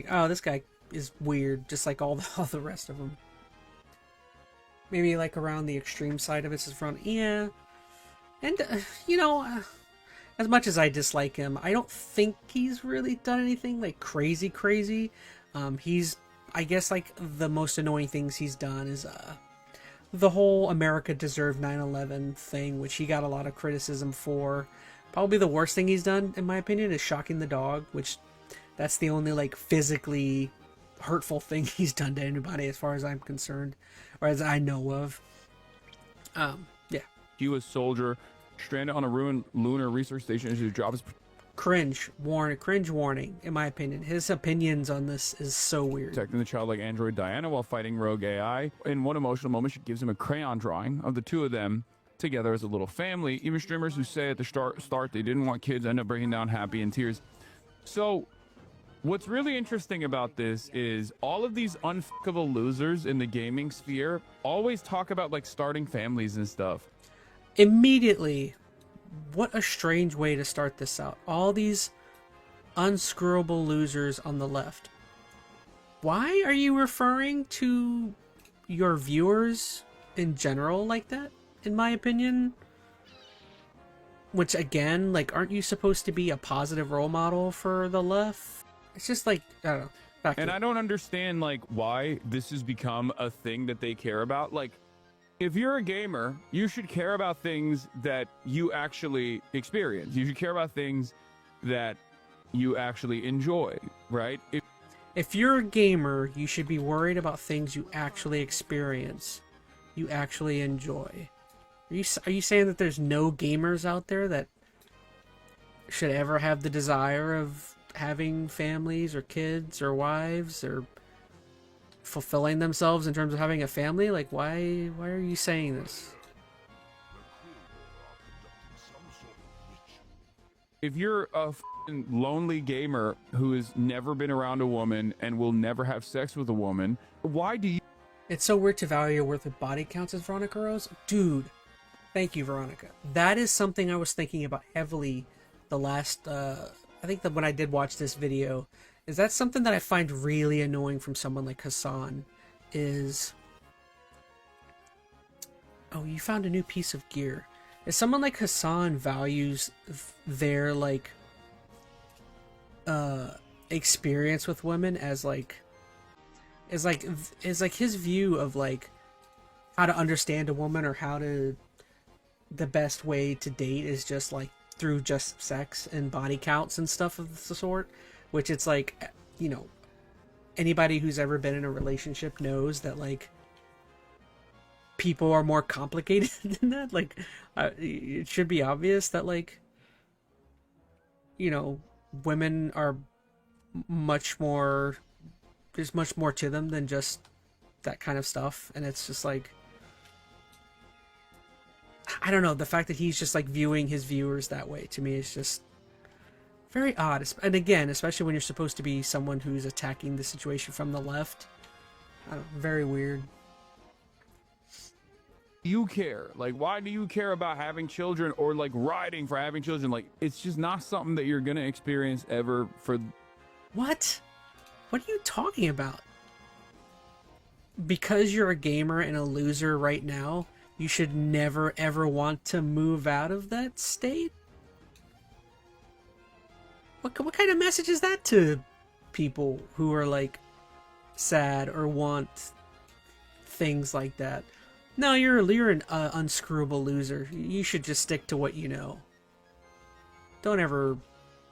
oh, this guy is weird, just like all the rest of them. Maybe like around the extreme side of it is from, yeah. And you know, as much as I dislike him, I don't think he's really done anything like crazy. He's, I guess, like the most annoying things he's done is the whole America deserved 9/11 thing, which he got a lot of criticism for. Probably the worst thing he's done, in my opinion, is shocking the dog, which that's the only like physically hurtful thing he's done to anybody as far as I'm concerned, or as I know of. Yeah. U.S. soldier stranded on a ruined lunar research station as his job is... Cringe warning, in my opinion. His opinions on this is so weird. Protecting the childlike android Diana while fighting rogue AI. In one emotional moment, she gives him a crayon drawing of the two of them together as a little family. Even streamers who say at the start they didn't want kids end up breaking down happy in tears. So what's really interesting about this is all of these unfuckable losers in the gaming sphere always talk about like starting families and stuff. Immediately, what a strange way to start this out. All these unscrewable losers on the left. Why are you referring to your viewers in general like that, in my opinion? Which, again, like, aren't you supposed to be a positive role model for the left? It's just like, I don't know. And I don't understand, like, why this has become a thing that they care about. Like, if you're a gamer, you should care about things that you actually experience. You should care about things that you actually enjoy, right? If you're a gamer, you should be worried about things you actually experience, you actually enjoy. Are you saying that there's no gamers out there that should ever have the desire of having families or kids or wives or fulfilling themselves in terms of having a family? Like, why are you saying this? If you're a lonely gamer who has never been around a woman and will never have sex with a woman, why do you... It's so weird to value your worth with body counts as Veronica Rose. Dude, thank you, Veronica. That is something I was thinking about heavily the last, I think that when I did watch this video, is that something that I find really annoying from someone like Hasan is... Oh, you found a new piece of gear. If someone like Hasan values their, like, experience with women as, like... is like his view of, like, how to understand a woman or how to... the best way to date is just, like, through just sex and body counts and stuff of the sort. Which it's like, you know, anybody who's ever been in a relationship knows that, like, people are more complicated than that. Like, it should be obvious that, like, you know, women are much more. There's much more to them than just that kind of stuff, and it's just like, I don't know, the fact that he's just like viewing his viewers that way to me is just very odd. And again, especially when you're supposed to be someone who's attacking the situation from the left. I don't know, very weird. You care? Like, why do you care about having children or like riding for having children? Like, it's just not something that you're gonna experience ever for. What? What are you talking about? Because you're a gamer and a loser right now, you should never ever want to move out of that state? What kind of message is that to people who are like sad or want things like that? No, you're an unscrewable loser. You should just stick to what you know. Don't ever,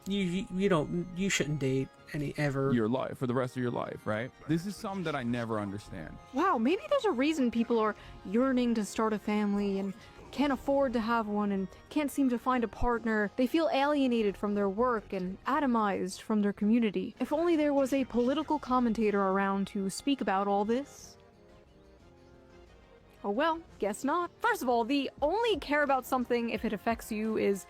you shouldn't date ever. Your life for the rest of your life, right? This is something that I never understand. Wow, maybe there's a reason people are yearning to start a family and can't afford to have one and can't seem to find a partner. They feel alienated from their work and atomized from their community. If only there was a political commentator around to speak about all this. Oh well, guess not. First of all, the only care about something if it affects you is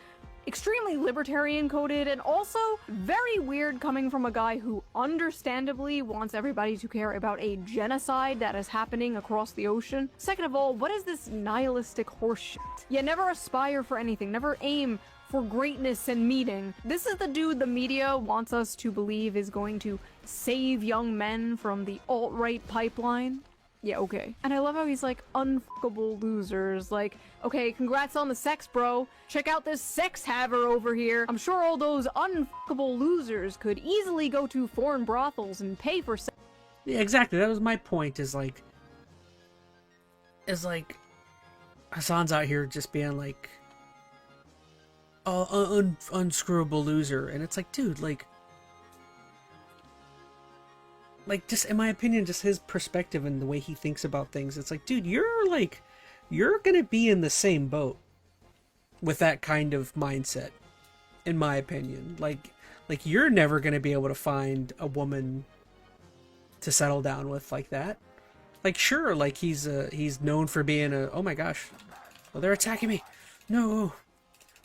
extremely libertarian coded and also very weird coming from a guy who understandably wants everybody to care about a genocide that is happening across the ocean. Second of all, what is this nihilistic horseshit? Yeah, never aspire for anything, never aim for greatness and meeting. This is the dude the media wants us to believe is going to save young men from the alt-right pipeline. Yeah, okay. And I love how he's like, unfuckable losers. Like, okay, congrats on the sex, bro. Check out this sex haver over here. I'm sure all those unfuckable losers could easily go to foreign brothels and pay for sex. Yeah, exactly. That was my point, is like Hasan's out here just being like, oh, unscrewable loser. And it's like, dude, like, just in my opinion, just his perspective and the way he thinks about things, it's like, dude, you're gonna be in the same boat with that kind of mindset, in my opinion. Like you're never gonna be able to find a woman to settle down with like that. Like, sure, like he's known for being oh my gosh, well, they're attacking me, no.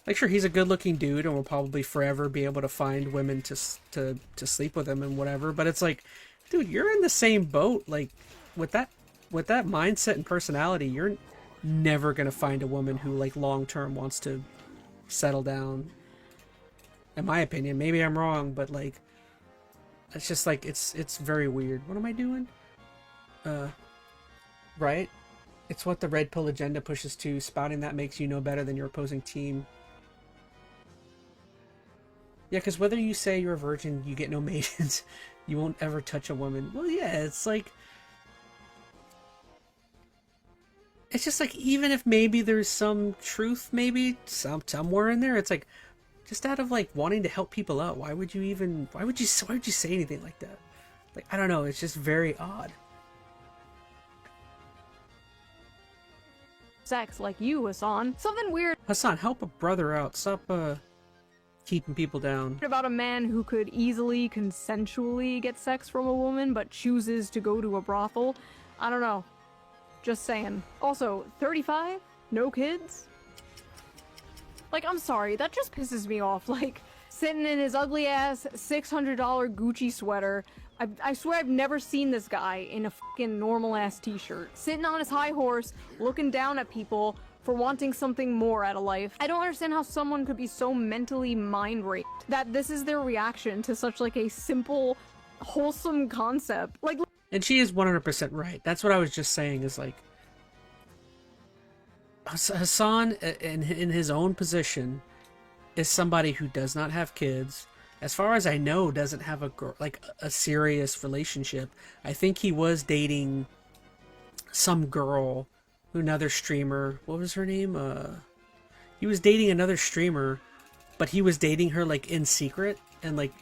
Like, sure, he's a good-looking dude and will probably forever be able to find women to sleep with him and whatever. But it's like, dude, you're in the same boat. Like, with that mindset and personality, you're never gonna find a woman who, like, long-term wants to settle down. In my opinion, maybe I'm wrong, but like, it's just like it's very weird. What am I doing? Right? It's what the red pill agenda pushes to. Spouting that makes you no better than your opposing team. Yeah, because whether you say you're a virgin, you get no maidens, you won't ever touch a woman. Well, yeah, it's like, it's just like, even if maybe there's some truth, maybe somewhere in there, it's like, just out of like wanting to help people out, why would you say anything like that? Like, I don't know, it's just very odd. Sex like you, Hasan. Something weird Hasan, help a brother out. Stop keeping people down. about a man who could easily consensually get sex from a woman but chooses to go to a brothel. I don't know. Just saying. Also, 35? No kids? Like, I'm sorry, that just pisses me off. Like, sitting in his ugly ass $600 Gucci sweater. I swear I've never seen this guy in a fucking normal ass t-shirt. Sitting on his high horse, looking down at people for wanting something more out of life. I don't understand how someone could be so mentally mind-raped that this is their reaction to such like a simple, wholesome concept. Like, And she is 100% right. That's what I was just saying, is like, Hasan, in his own position, is somebody who does not have kids. As far as I know, doesn't have a serious relationship. I think he was dating some girl, another streamer. What was her name? He was dating another streamer, but he was dating her like in secret, and like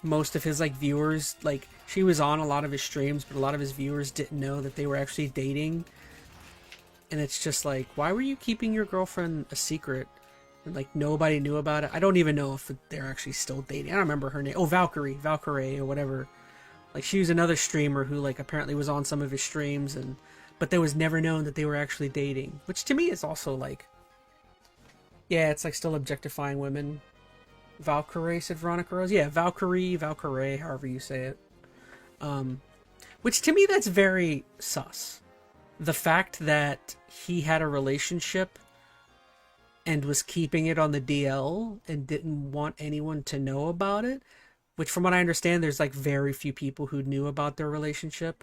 most of his like viewers, like, she was on a lot of his streams, but a lot of his viewers didn't know that they were actually dating. And it's just like, why were you keeping your girlfriend a secret? and like nobody knew about it. I don't even know if they're actually still dating. I don't remember her name. Oh, Valkyrie or whatever. Like she was another streamer who like apparently was on some of his streams, and but there was never known that they were actually dating, which to me is also like, yeah, it's like still objectifying women. Valkyrie, said Veronica Rose. Yeah, Valkyrie, however you say it. Which to me that's very sus. The fact that he had a relationship and was keeping it on the DL and didn't want anyone to know about it, which from what I understand, there's like very few people who knew about their relationship.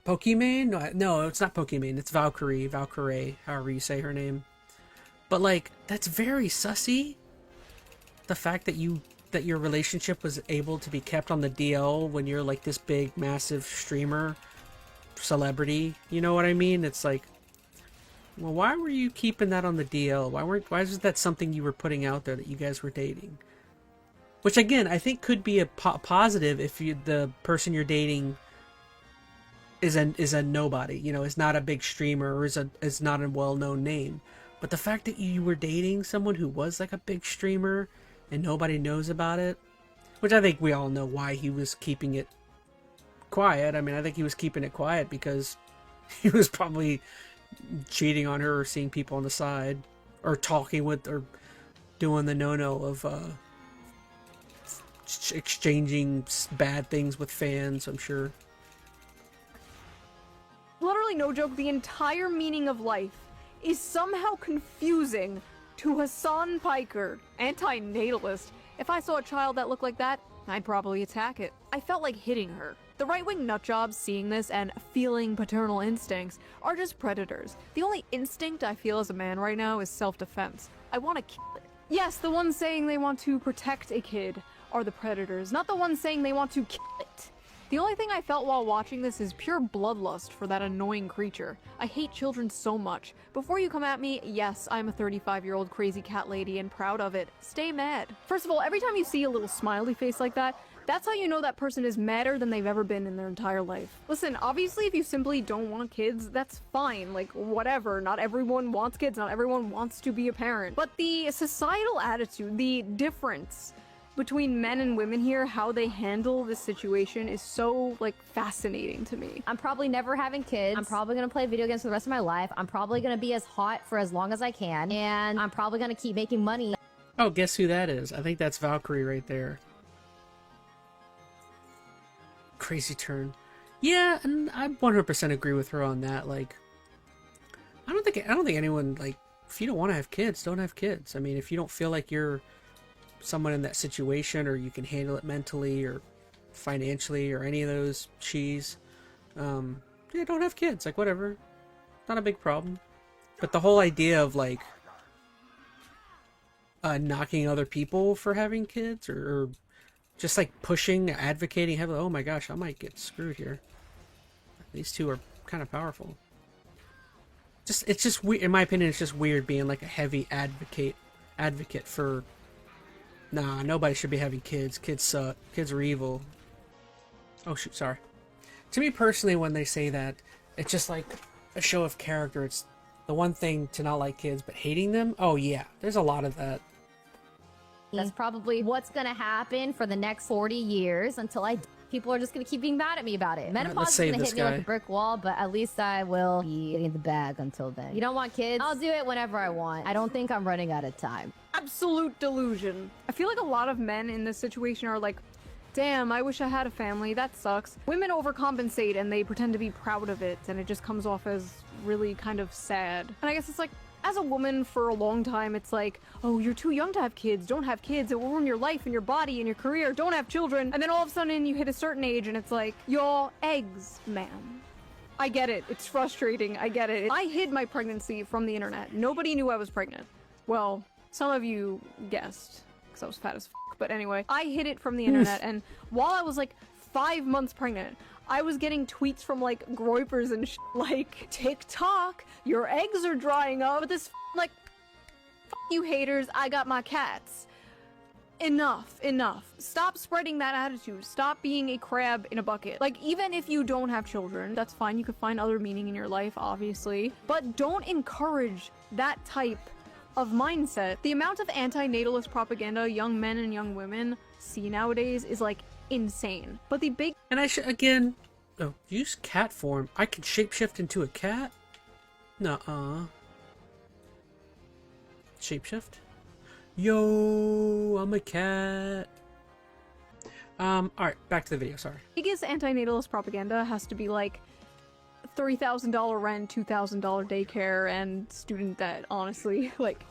Pokimane? No, it's not Pokimane. It's Valkyrie, however you say her name. But like, that's very sussy. The fact that your relationship was able to be kept on the DL when you're like this big, massive streamer, celebrity. You know what I mean? It's like, well, why were you keeping that on the DL? Why was that something you were putting out there that you guys were dating? Which again, I think could be a positive if the person you're dating is a nobody, you know, is not a big streamer or is not a well-known name. But the fact that you were dating someone who was like a big streamer and nobody knows about it, which I think we all know why he was keeping it quiet. I mean, I think he was keeping it quiet because he was probably cheating on her or seeing people on the side or talking with or doing the no-no of exchanging bad things with fans, I'm sure. Literally no joke, the entire meaning of life is somehow confusing to Hasan Piker, anti-natalist. If I saw a child that looked like that, I'd probably attack it. I felt like hitting her. The right-wing nutjobs seeing this and feeling paternal instincts are just predators. The only instinct I feel as a man right now is self-defense. I want to kill it. Yes, the ones saying they want to protect a kid are the predators, not the ones saying they want to kill it. The only thing I felt while watching this is pure bloodlust for that annoying creature. I hate children so much. Before you come at me, yes, I'm a 35-year-old crazy cat lady and proud of it. Stay mad. First of all, every time you see a little smiley face like that, that's how you know that person is madder than they've ever been in their entire life. Listen, obviously if you simply don't want kids, that's fine, like whatever. Not everyone wants kids, not everyone wants to be a parent. But the societal attitude, the difference between men and women here, how they handle this situation is so, like, fascinating to me. I'm probably never having kids. I'm probably gonna play video games for the rest of my life. I'm probably gonna be as hot for as long as I can. And I'm probably gonna keep making money. Oh, guess who that is? I think that's Valkyrie right there. Crazy turn. Yeah, and I 100% agree with her on that. Like, I don't think anyone, like, if you don't want to have kids, don't have kids. I mean, if you don't feel like you're someone in that situation or you can handle it mentally or financially or any of those yeah, don't have kids. Like, whatever. Not a big problem. But the whole idea of, like, knocking other people for having kids or just, like, pushing, advocating heavily, oh my gosh, I might get screwed here. These two are kind of powerful. It's just weird, in my opinion, it's just weird being, like, a heavy advocate for, nah, nobody should be having kids. Kids suck. Kids are evil. Oh shoot, sorry. To me personally, when they say that, it's just like a show of character. It's the one thing to not like kids, but hating them? Oh yeah, there's a lot of that. That's probably what's gonna happen for the next 40 years until people are just gonna keep being mad at me about it. Menopause is gonna hit me like a brick wall, but at least I will be in the bag until then. You don't want kids? I'll do it whenever I want. I don't think I'm running out of time. Absolute delusion. I feel like a lot of men in this situation are like, damn, I wish I had a family, that sucks. Women overcompensate and they pretend to be proud of it, and it just comes off as really kind of sad. And I guess it's like, as a woman for a long time, it's like, oh, you're too young to have kids, don't have kids, it will ruin your life and your body and your career, don't have children. And then all of a sudden you hit a certain age and it's like, you're eggs, ma'am. I get it, it's frustrating, I get it. I hid my pregnancy from the internet. Nobody knew I was pregnant. Well, some of you guessed, because I was fat as f***, but anyway. I hid it from the internet, and while I was like 5 months pregnant, I was getting tweets from like groypers and like, TikTok, your eggs are drying up. But this like, f you haters, I got my cats. Enough. Stop spreading that attitude. Stop being a crab in a bucket. Like, even if you don't have children, that's fine. You could find other meaning in your life, obviously. But don't encourage that type of mindset. The amount of anti-natalist propaganda young men and young women see nowadays is like insane. But the big— And I should, again, oh, use cat form. I can shapeshift into a cat? Nuh-uh. Shapeshift? Yo, I'm a cat. Alright, back to the video, sorry. biggest anti-natalist propaganda has to be like $3,000 rent, $2,000 daycare, and student debt, honestly. Like,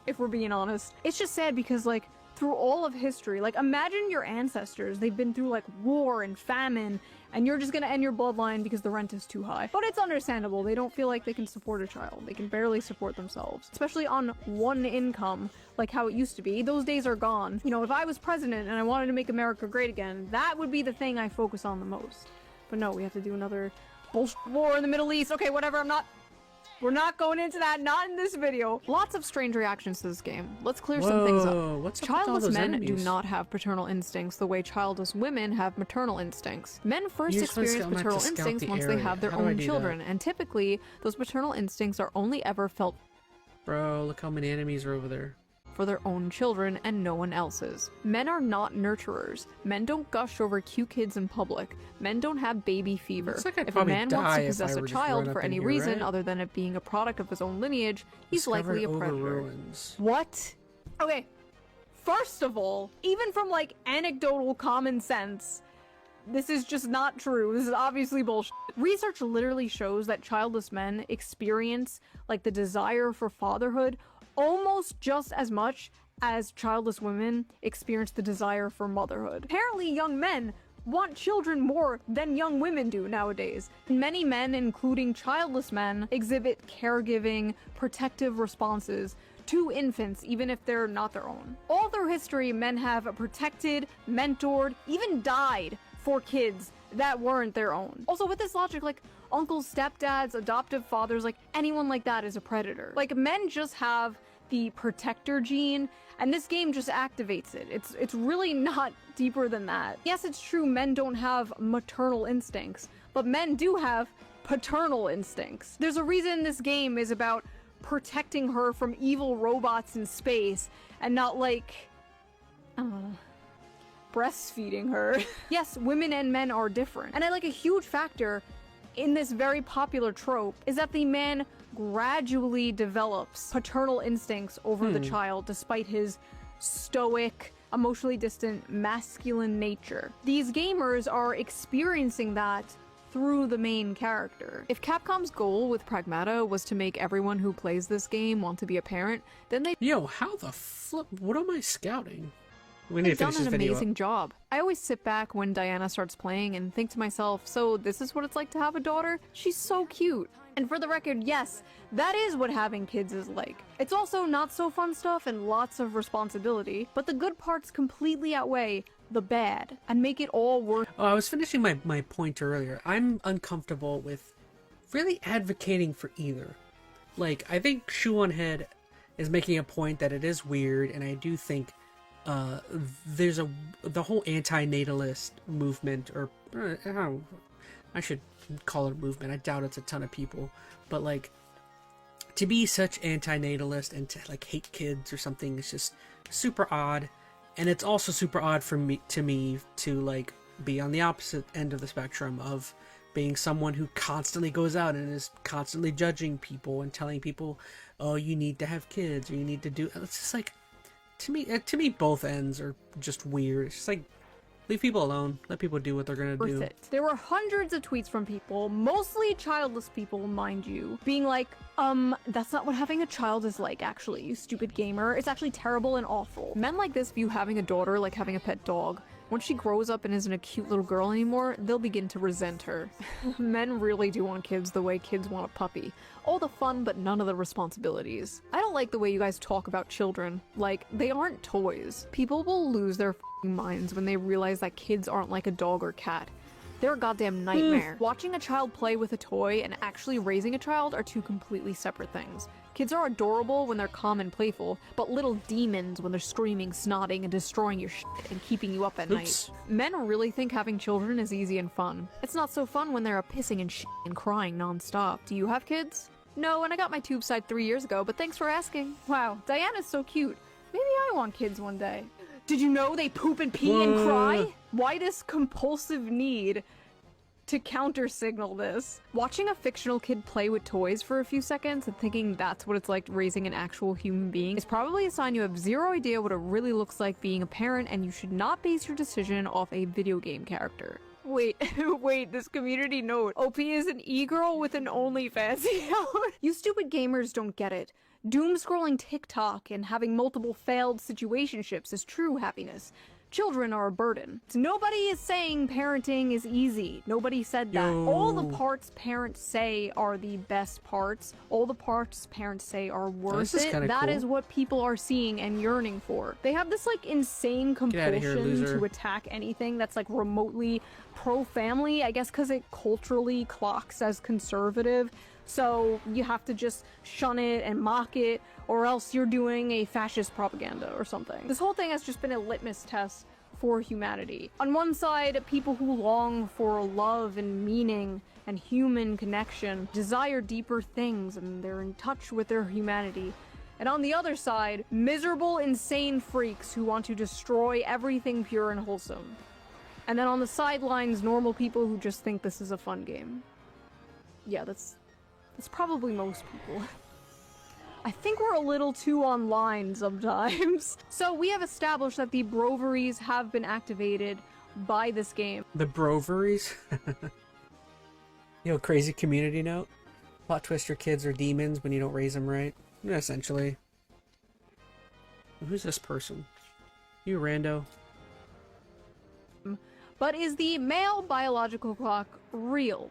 if we're being honest. It's just sad because, like, through all of history, like, imagine your ancestors, they've been through, like, war and famine, and you're just gonna end your bloodline because the rent is too high. But it's understandable, they don't feel like they can support a child. They can barely support themselves. Especially on one income, like how it used to be. Those days are gone. You know, if I was president and I wanted to make America great again, that would be the thing I focus on the most. But no, we have to do another bullshit war in the Middle East. Okay, whatever, we're not going into that, not in this video. Lots of strange reactions to this game. Let's clear some things up. What's up with all Childless those men enemies? do not have paternal instincts the way childless women have maternal instincts. Men first You're supposed to experience have to paternal scout instincts the once they area. have their How do I own do children, that? and typically, those paternal instincts are only ever felt Bro, look how many enemies are over there. for their own children and no one else's. Men are not nurturers. Men don't gush over cute kids in public. Men don't have baby fever. Looks like I'd If a probably man wants die to if possess I a were just run child up for in any here, reason right? other than it being a product of his own lineage, he's likely a Discovered over predator. ruins. What? Okay, first of all, even from like anecdotal common sense, this is just not true. This is obviously bullshit. Research literally shows that childless men experience like the desire for fatherhood almost just as much as childless women experience the desire for motherhood. Apparently, young men want children more than young women do nowadays. Many men, including childless men, exhibit caregiving, protective responses to infants, even if they're not their own. All through history, men have protected, mentored, even died for kids that weren't their own. Also, with this logic, like, uncles, stepdads, adoptive fathers, like, anyone like that is a predator. Like, men just have the protector gene, and this game just activates it. It's really not deeper than that. Yes, it's true men don't have maternal instincts, but men do have paternal instincts. There's a reason this game is about protecting her from evil robots in space, and not like, breastfeeding her. Yes, women and men are different. And a huge factor in this very popular trope is that the man gradually develops paternal instincts over the child despite his stoic, emotionally distant, masculine nature. These gamers are experiencing that through the main character. If Capcom's goal with Pragmata was to make everyone who plays this game want to be a parent, then they Yo, how the flip? What am I scouting? We need They've to done finish an this video amazing up. job. I always sit back when Diana starts playing and think to myself, so this is what it's like to have a daughter? She's so cute. And for the record, yes, that is what having kids is like. It's also not so fun stuff and lots of responsibility, but the good parts completely outweigh the bad and make it all worth. Oh, I was finishing my point earlier. I'm uncomfortable with really advocating for either. Like, I think Shoeonhead is making a point that it is weird, and I do think there's the whole anti-natalist movement, or I should call it a movement. I doubt it's a ton of people, but like, to be such anti-natalist and to like hate kids or something is just super odd. And it's also super odd for me to like be on the opposite end of the spectrum of being someone who constantly goes out and is constantly judging people and telling people, oh, you need to have kids, or you need to do. It's just like, to me, both ends are just weird. It's just like, leave people alone. Let people do what they're gonna do. It. There were hundreds of tweets from people, mostly childless people, mind you, being like, that's not what having a child is like, actually, you stupid gamer. It's actually terrible and awful. Men like this view having a daughter like having a pet dog. Once she grows up and isn't a cute little girl anymore, they'll begin to resent her. Men really do want kids the way kids want a puppy. All the fun, but none of the responsibilities. I don't like the way you guys talk about children. Like, they aren't toys. People will lose their f***ing minds when they realize that kids aren't like a dog or cat. They're a goddamn nightmare. Watching a child play with a toy and actually raising a child are two completely separate things. Kids are adorable when they're calm and playful, but little demons when they're screaming, snotting, and destroying your shit and keeping you up at night. Men really think having children is easy and fun. It's not so fun when they're pissing and shit and crying non-stop. Do you have kids? No, and I got my tube side 3 years ago, but thanks for asking. Wow, Diana's so cute. Maybe I want kids one day. Did you know they poop and pee and cry? Why this compulsive need to counter-signal this? Watching a fictional kid play with toys for a few seconds and thinking that's what it's like raising an actual human being is probably a sign you have zero idea what it really looks like being a parent, and you should not base your decision off a video game character. Wait, wait, this community note. OP is an e-girl with an OnlyFans account. You stupid gamers don't get it. Doom scrolling TikTok and having multiple failed situationships is true happiness. Children are a burden. Nobody is saying parenting is easy. Nobody said that. All the parts parents say are the best parts. All the parts parents say are worth it. That is what people are seeing and yearning for. They have this like insane compulsion to attack anything that's like remotely pro-family, I guess because it culturally clocks as conservative. So you have to just shun it and mock it, or else you're doing a fascist propaganda or something. This whole thing has just been a litmus test for humanity. On one side, people who long for love and meaning and human connection desire deeper things and they're in touch with their humanity. And on the other side, miserable, insane freaks who want to destroy everything pure and wholesome. And then on the sidelines, normal people who just think this is a fun game. Yeah, that's probably most people. I think we're a little too online sometimes. So we have established that the broveries have been activated by this game. The broveries? Crazy community note. Plot twist, your kids are demons when you don't raise them right. Essentially. Who's this person? You rando. But is the male biological clock real?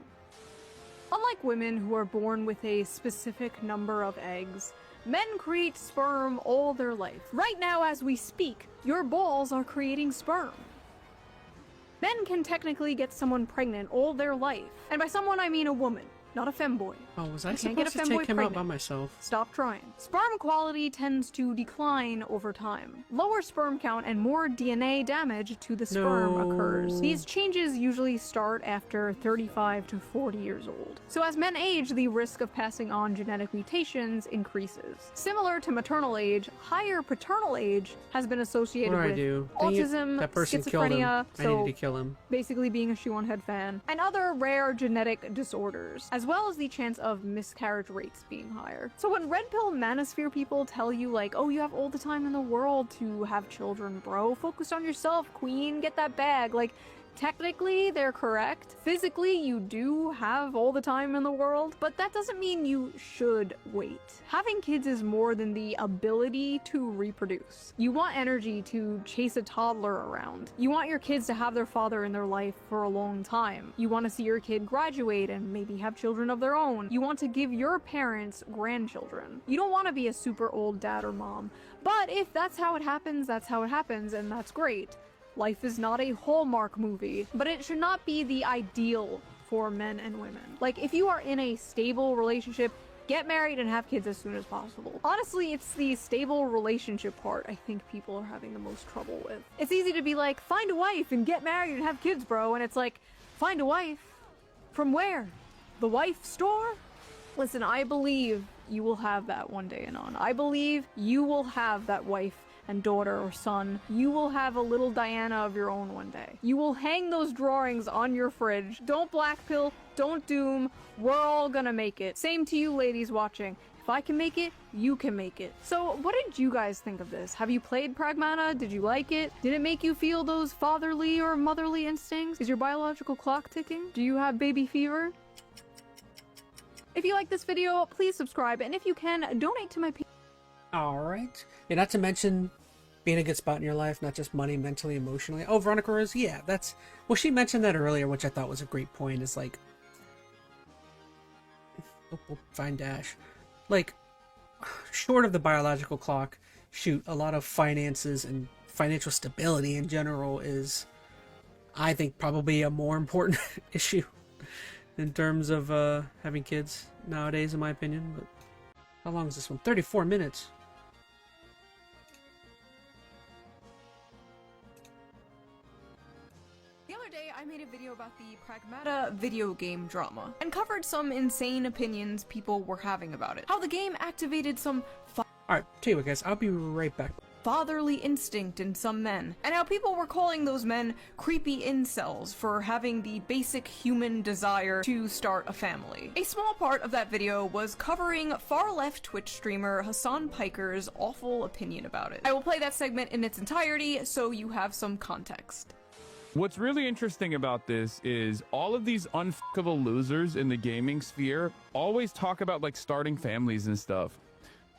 Unlike women who are born with a specific number of eggs, men create sperm all their life. Right now as we speak, your balls are creating sperm. Men can technically get someone pregnant all their life. And by someone I mean a woman, not a femboy. Oh, was I supposed to take him out by myself? Stop trying. Sperm quality tends to decline over time. Lower sperm count and more DNA damage to the sperm occurs. These changes usually start after 35 to 40 years old. So as men age, the risk of passing on genetic mutations increases. Similar to maternal age, higher paternal age has been associated with autism, schizophrenia, I needed to kill him. Basically being a Shoeonhead fan, and other rare genetic disorders, as well as the chance of miscarriage rates being higher. So when red pill manosphere people tell you like, oh, you have all the time in the world to have children, bro, focus on yourself, queen, get that bag, like, technically, they're correct. Physically, you do have all the time in the world, but that doesn't mean you should wait. Having kids is more than the ability to reproduce. You want energy to chase a toddler around. You want your kids to have their father in their life for a long time. You want to see your kid graduate and maybe have children of their own. You want to give your parents grandchildren. You don't want to be a super old dad or mom, but if that's how it happens, and that's great. Life is not a Hallmark movie, but it should not be the ideal for men and women. Like, if you are in a stable relationship, get married and have kids as soon as possible. Honestly, it's the stable relationship part I think people are having the most trouble with. It's easy to be like, find a wife and get married and have kids, bro, and it's like, find a wife? From where? The wife store? Listen, I believe you will have that one day, Anon. I believe you will have that wife and daughter or son. You will have a little Diana of your own one day. You will hang those drawings on your fridge. Don't blackpill, don't doom, we're all gonna make it. Same to you ladies watching. If I can make it, you can make it. So what did you guys think of this? Have you played Pragmata? Did you like it? Did it make you feel those fatherly or motherly instincts? Is your biological clock ticking? Do you have baby fever? If you like this video, please subscribe, and if you can, donate to my Alright. Yeah, not to mention being a good spot in your life, not just money, mentally, emotionally. Oh, Veronica Rose, yeah, that's... Well, she mentioned that earlier, which I thought was a great point, is like... Oh, fine dash. Like, short of the biological clock, shoot, a lot of finances and financial stability in general is, I think, probably a more important issue in terms of having kids nowadays, in my opinion. But how long is this one? 34 minutes. The other day, I made a video about about the Pragmata video game drama, and covered some insane opinions people were having about it. How the game activated some Alright, tell you what guys, I'll be right back. fatherly instinct in some men, and how people were calling those men creepy incels for having the basic human desire to start a family. A small part of that video was covering far-left Twitch streamer Hasan Piker's awful opinion about it. I will play that segment in its entirety so you have some context. What's really interesting about this is all of these unfuckable losers in the gaming sphere always talk about like starting families and stuff.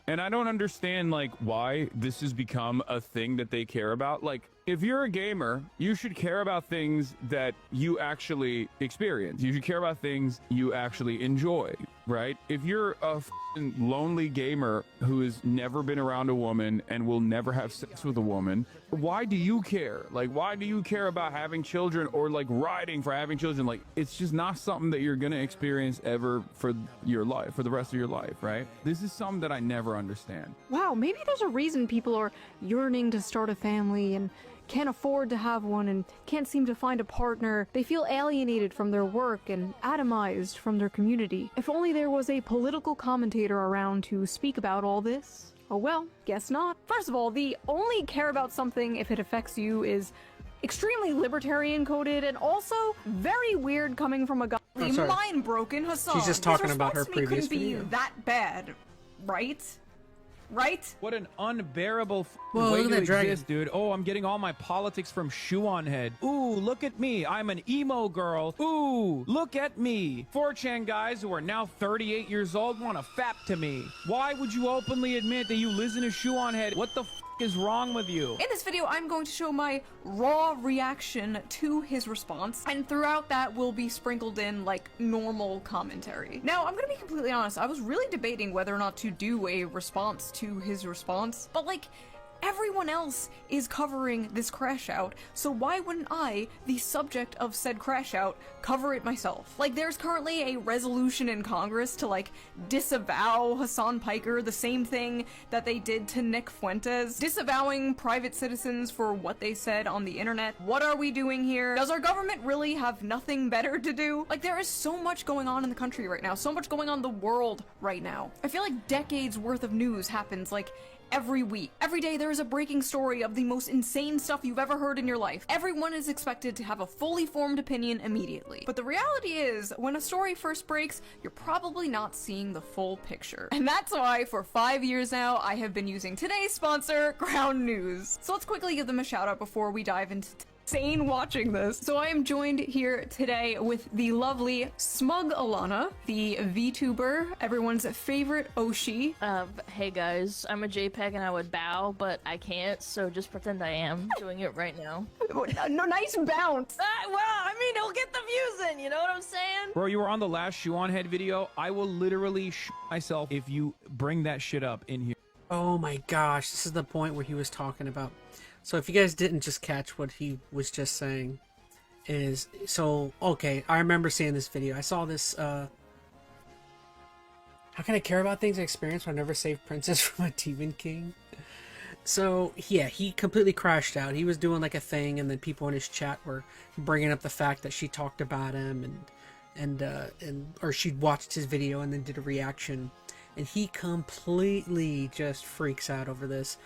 And I don't understand like why this has become a thing that they care about. Like, if you're a gamer, you should care about things that you actually experience. You should care about things you actually enjoy, right? If you're a lonely gamer who has never been around a woman and will never have sex with a woman, why do you care? Like, why do you care about having children or like riding for having children? Like, it's just not something that you're gonna experience ever for your life, for the rest of your life, right? This is something that I never understand. Wow, maybe there's a reason people are yearning to start a family and can't afford to have one and can't seem to find a partner. They feel alienated from their work and atomized from their community. If only there was a political commentator around to speak about all this. Oh well, guess not. First of all, the only care about something if it affects you is extremely libertarian coded and also very weird coming from a guy mind broken Hasan. She's just talking about her previous couldn't video. be that bad, right? Right? What an unbearable Whoa, way look to at that exist, dude. Oh, I'm getting all my politics from Shoeonhead. Ooh, look at me. I'm an emo girl. Ooh, look at me. 4chan guys who are now 38 years old want to fap to me. Why would you openly admit that you listen to Shoeonhead? What the f is wrong with you? In this video, I'm going to show my raw reaction to his response, and throughout that will be sprinkled in, like, normal commentary. Now, I'm gonna be completely honest, I was really debating whether or not to do a response to his response, but, like, everyone else is covering this crash out, so why wouldn't I, the subject of said crash out, cover it myself? Like, there's currently a resolution in Congress to, like, disavow Hasan Piker, the same thing that they did to Nick Fuentes, disavowing private citizens for what they said on the internet. What are we doing here? Does our government really have nothing better to do? Like, there is so much going on in the country right now, so much going on in the world right now. I feel like decades worth of news happens, like, every week. Every day there is a breaking story of the most insane stuff you've ever heard in your life. Everyone is expected to have a fully formed opinion immediately. But the reality is, when a story first breaks, you're probably not seeing the full picture. And that's why, for 5 years now, I have been using today's sponsor, Ground News. So let's quickly give them a shout out before we dive into insane watching this. So I am joined here today with the lovely Smug Alana, the VTuber, everyone's favorite Oshi. Hey guys, I'm a JPEG and I would bow, but I can't, so just pretend I am doing it right now. No, nice bounce. Well, I mean, it'll get the views in, you know what I'm saying? Bro, you were on the last Shoeonhead video. I will literally myself if you bring that shit up in here. Oh my gosh, this is the point where he was talking about. So if you guys didn't just catch what he was just saying, is, so, okay, I remember seeing this video. I saw this, how can I care about things I experienced when I never saved Princess from a Demon King? So, yeah, he completely crashed out. He was doing like a thing, and then people in his chat were bringing up the fact that she talked about him, or she'd watched his video and then did a reaction, and he completely just freaks out over this.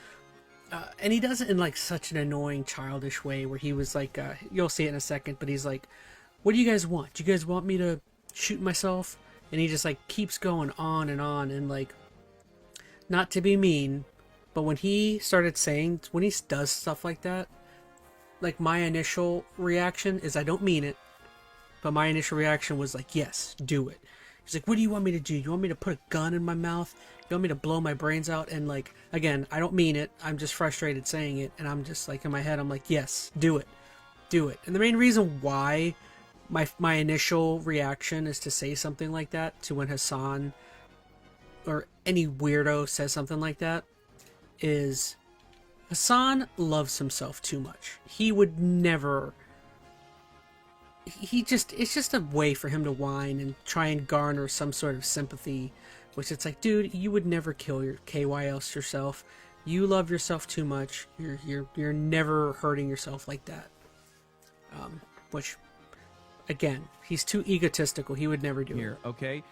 And he does it in like such an annoying, childish way where he was like, you'll see it in a second, but he's like, what do you guys want? Do you guys want me to shoot myself? And he just like keeps going on, and like, not to be mean, but when he started saying, when he does stuff like that, like my initial reaction is I don't mean it, but my initial reaction was like, yes, do it. He's like, what do you want me to do? You want me to put a gun in my mouth? You want me to blow my brains out? And like, again, I don't mean it. I'm just frustrated saying it. And I'm just like, in my head, I'm like, yes, do it. Do it. And the main reason why my initial reaction is to say something like that to when Hasan or any weirdo says something like that is Hasan loves himself too much. He would never... it's just a way for him to whine and try and garner some sort of sympathy, which it's like, dude, you would never kill your KYLs yourself. You love yourself too much. You're never hurting yourself like that. Which Again, he's too egotistical. He would never do it. Here, okay?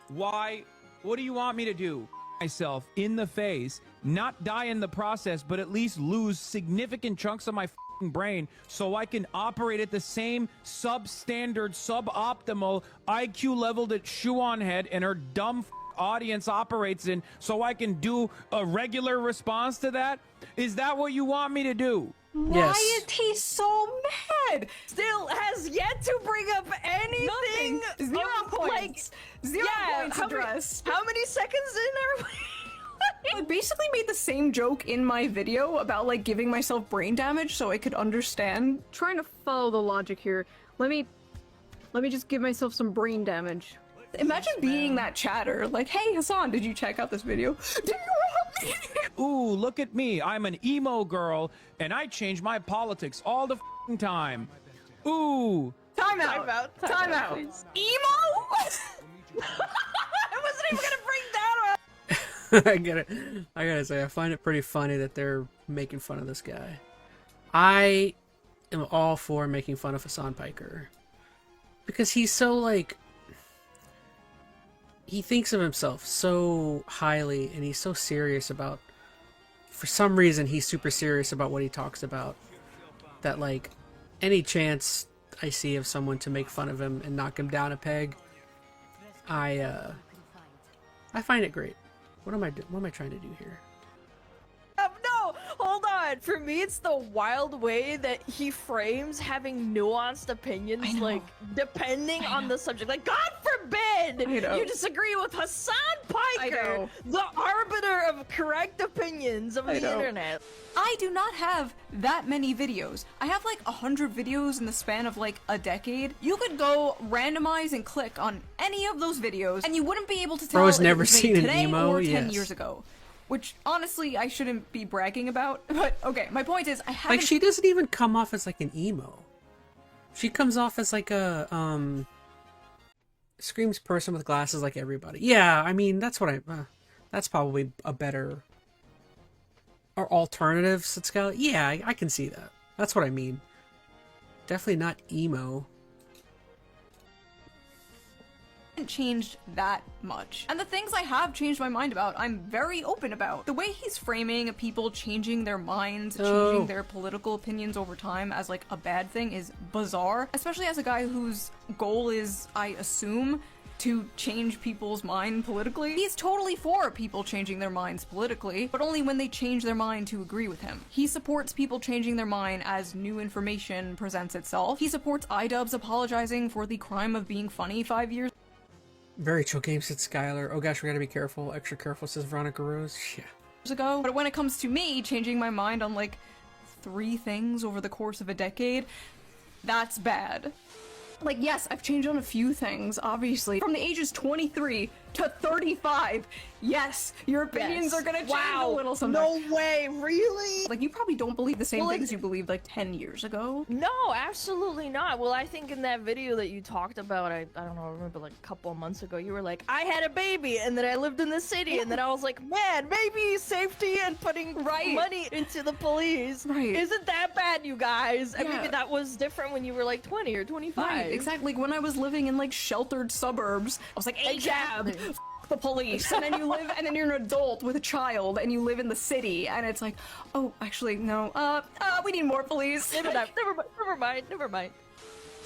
Why? What do you want me to do? Myself in the face, not die in the process, but at least lose significant chunks of my brain so I can operate at the same substandard, suboptimal IQ level that Shoeonhead and her dumb audience operates in, so I can do a regular response to that? Is that what you want me to do? Why is he so mad? Still has yet to bring up anything. Nothing. 0 points. Like, 0 points addressed. How many seconds in are we? I basically made the same joke in my video about like giving myself brain damage so I could understand. Trying to follow the logic here. Let me just give myself some brain damage. Imagine being that chatter, like, hey Hasan, did you check out this video? Did you help me? Ooh, look at me. I'm an emo girl, and I change my politics all the time. Ooh. Time out. Please. Emo? I wasn't even gonna bring that up. I gotta say, I find it pretty funny that they're making fun of this guy. I am all for making fun of Hasan Piker. Because he's so, like... He thinks of himself so highly, and he's so serious about... For some reason, he's super serious about what he talks about. That, like, any chance I see of someone to make fun of him and knock him down a peg, I find it great. What am I trying to do here? No, hold on. For me, it's the wild way that he frames having nuanced opinions, like, depending on the subject. Like, God forbid you disagree with Hasan Piker, the arbiter of correct opinions of the internet. I do not have that many videos. I have like 100 videos in the span of like a decade. You could go randomize and click on any of those videos, and you wouldn't be able to tell Bro's if never it was seen made an today emo, or 10 yes. years ago. Which, honestly, I shouldn't be bragging about. But, okay, my point is, I haven't... Like, she doesn't even come off as, like, an emo. She comes off as, like, a, screams person with glasses like everybody. Yeah, I mean, that's what that's probably a better... Or alternative, Sutsuka. Yeah, I can see that. That's what I mean. Definitely not emo. Changed that much. And the things I have changed my mind about, I'm very open about. The way he's framing people changing their minds, changing their political opinions over time as like a bad thing is bizarre, especially as a guy whose goal is, I assume, to change people's mind politically. He's totally for people changing their minds politically, but only when they change their mind to agree with him. He supports people changing their mind as new information presents itself. He supports iDubbbz apologizing for the crime of being funny 5 years Very chill game, said Skylar. Oh gosh, we gotta be careful. Extra careful, says Veronica Rose. Yeah. ago. But when it comes to me changing my mind on like 3 things over the course of a decade, that's bad. Like, yes, I've changed on a few things, obviously. From the ages 23 to 35, yes, your opinions are gonna change a little sometimes. No way, really? Like, you probably don't believe the same things you believed like 10 years ago. No, absolutely not. Well, I think in that video that you talked about, I don't know, I remember like a couple of months ago, you were like, I had a baby, and then I lived in the city, and then I was like, man, maybe safety and putting money into the police isn't that bad, you guys. And maybe that was different when you were like 20 or 25. Right, exactly. When I was living in like sheltered suburbs, I was like, ACAB, the police. And then you live, and then you're an adult with a child, and you live in the city, and it's like, oh, actually, no, we need more police. Never mind.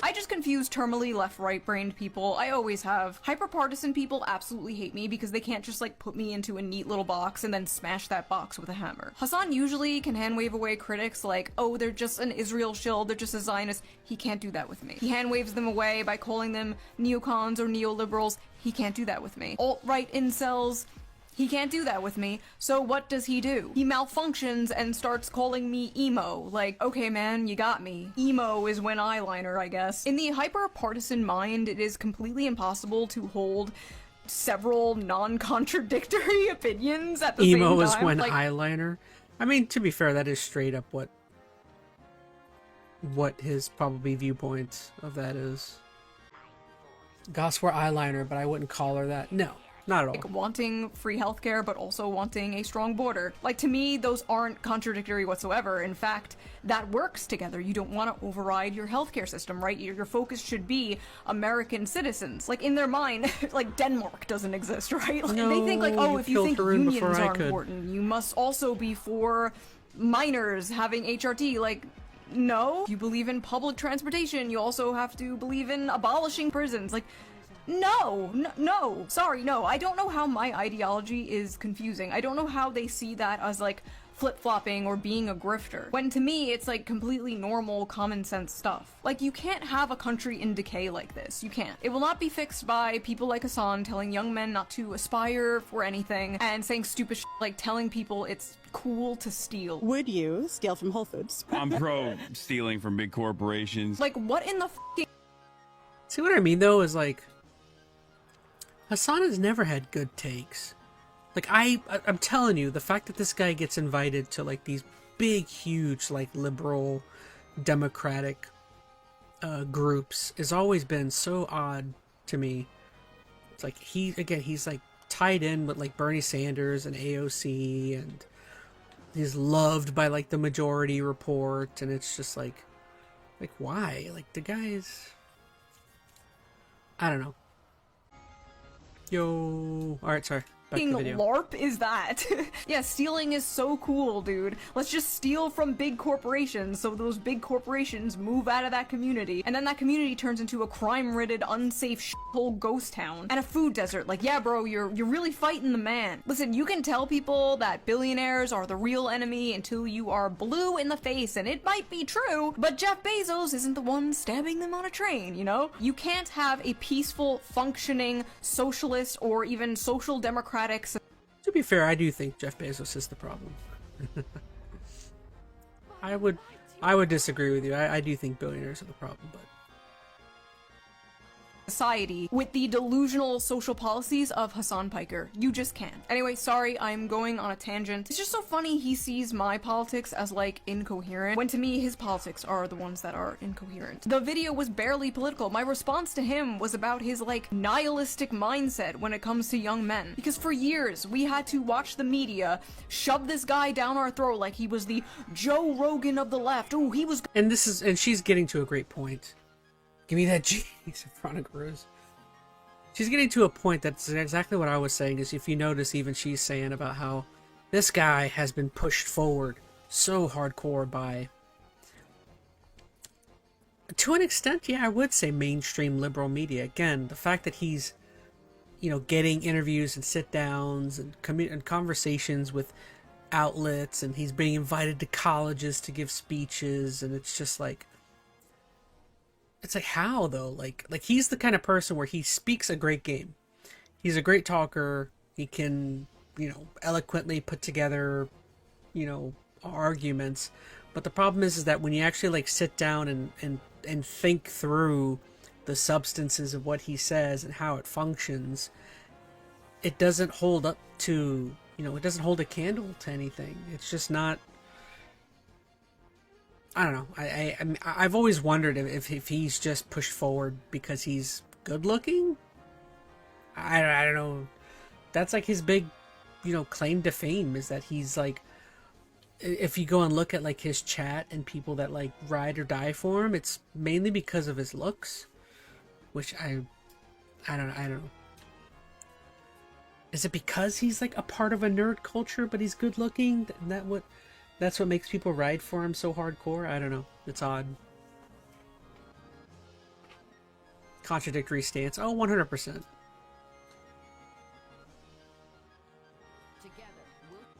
I just confuse terminally left-right-brained people. I always have. Hyper-partisan people absolutely hate me because they can't just, like, put me into a neat little box and then smash that box with a hammer. Hasan usually can hand-wave away critics like, oh, they're just an Israel shill, they're just a Zionist. He can't do that with me. He hand-waves them away by calling them neocons or neoliberals. He can't do that with me. Alt-right incels. He can't do that with me, so what does he do? He malfunctions and starts calling me emo. Like, okay man, you got me. Emo is when eyeliner, I guess. In the hyper-partisan mind, it is completely impossible to hold several non-contradictory opinions at the same time. Emo is when eyeliner? I mean, to be fair, that is straight up what his probably viewpoint of that is. Goss wore eyeliner, but I wouldn't call her that. No. Not at all. Like wanting free healthcare, but also wanting a strong border. Like, to me, those aren't contradictory whatsoever. In fact, that works together. You don't want to override your healthcare system, right? Your focus should be American citizens. Like, in their mind, like, Denmark doesn't exist, right? Like, No, they think, like, oh, if you think Haroon unions before I are could. important, you must also be for minors having HRT. Like, no. If you believe in public transportation, you also have to believe in abolishing prisons. Like, no, sorry, no. I don't know how my ideology is confusing. I don't know how they see that as, like, flip-flopping or being a grifter, when to me it's like completely normal common sense stuff. Like, you can't have a country in decay like this. You can't. It will not be fixed by people like Hasan telling young men not to aspire for anything and saying stupid shit like telling people it's cool to steal. Would you steal from Whole Foods? I'm pro stealing from big corporations. Like, what in the f***ing... See what I mean though is like, Hasan has never had good takes. Like, I'm telling you, the fact that this guy gets invited to like these big, huge, like liberal, democratic groups has always been so odd to me. It's like he's like tied in with like Bernie Sanders and AOC, and he's loved by like the Majority Report, and it's just like why? Like, the guy's, I don't know. Yo, all right, sorry. Back to the video. LARP is that? Yeah, stealing is so cool, dude. Let's just steal from big corporations so those big corporations move out of that community, and then that community turns into a crime-ridden, unsafe shithole ghost town and a food desert. Like, yeah, bro, you're really fighting the man. Listen, you can tell people that billionaires are the real enemy until you are blue in the face, and it might be true, but Jeff Bezos isn't the one stabbing them on a train, you know? You can't have a peaceful, functioning, socialist, or even social democratic. To be fair, I do think Jeff Bezos is the problem. I would disagree with you. I do think billionaires are the problem, but society with the delusional social policies of Hasan Piker. You just can't. Anyway, sorry, I'm going on a tangent. It's just so funny he sees my politics as, like, incoherent, when to me, his politics are the ones that are incoherent. The video was barely political. My response to him was about his, like, nihilistic mindset when it comes to young men. Because for years, we had to watch the media shove this guy down our throat like he was the Joe Rogan of the left. Ooh, he was... And she's getting to a great point. Give me that cheese in front of Cruz. She's getting to a point that's exactly what I was saying, is if you notice, even she's saying about how this guy has been pushed forward so hardcore by, to an extent, yeah, I would say mainstream liberal media. Again, the fact that he's, you know, getting interviews and sit-downs and conversations with outlets, and he's being invited to colleges to give speeches, and it's just like, it's like, how though? Like he's the kind of person where he speaks a great game. He's a great talker. He can, you know, eloquently put together, you know, arguments. But the problem is that when you actually like sit down and think through the substances of what he says and how it functions, it doesn't hold up to, you know, it doesn't hold a candle to anything. It's just not. I don't know. I've always wondered if he's just pushed forward because he's good looking. I don't know. That's like his big, you know, claim to fame, is that he's like, if you go and look at like his chat and people that like ride or die for him, it's mainly because of his looks, which I don't know. Is it because he's like a part of a nerd culture, but he's good looking? That's what makes people ride for him so hardcore? I don't know. It's odd. Contradictory stance. Oh, 100%.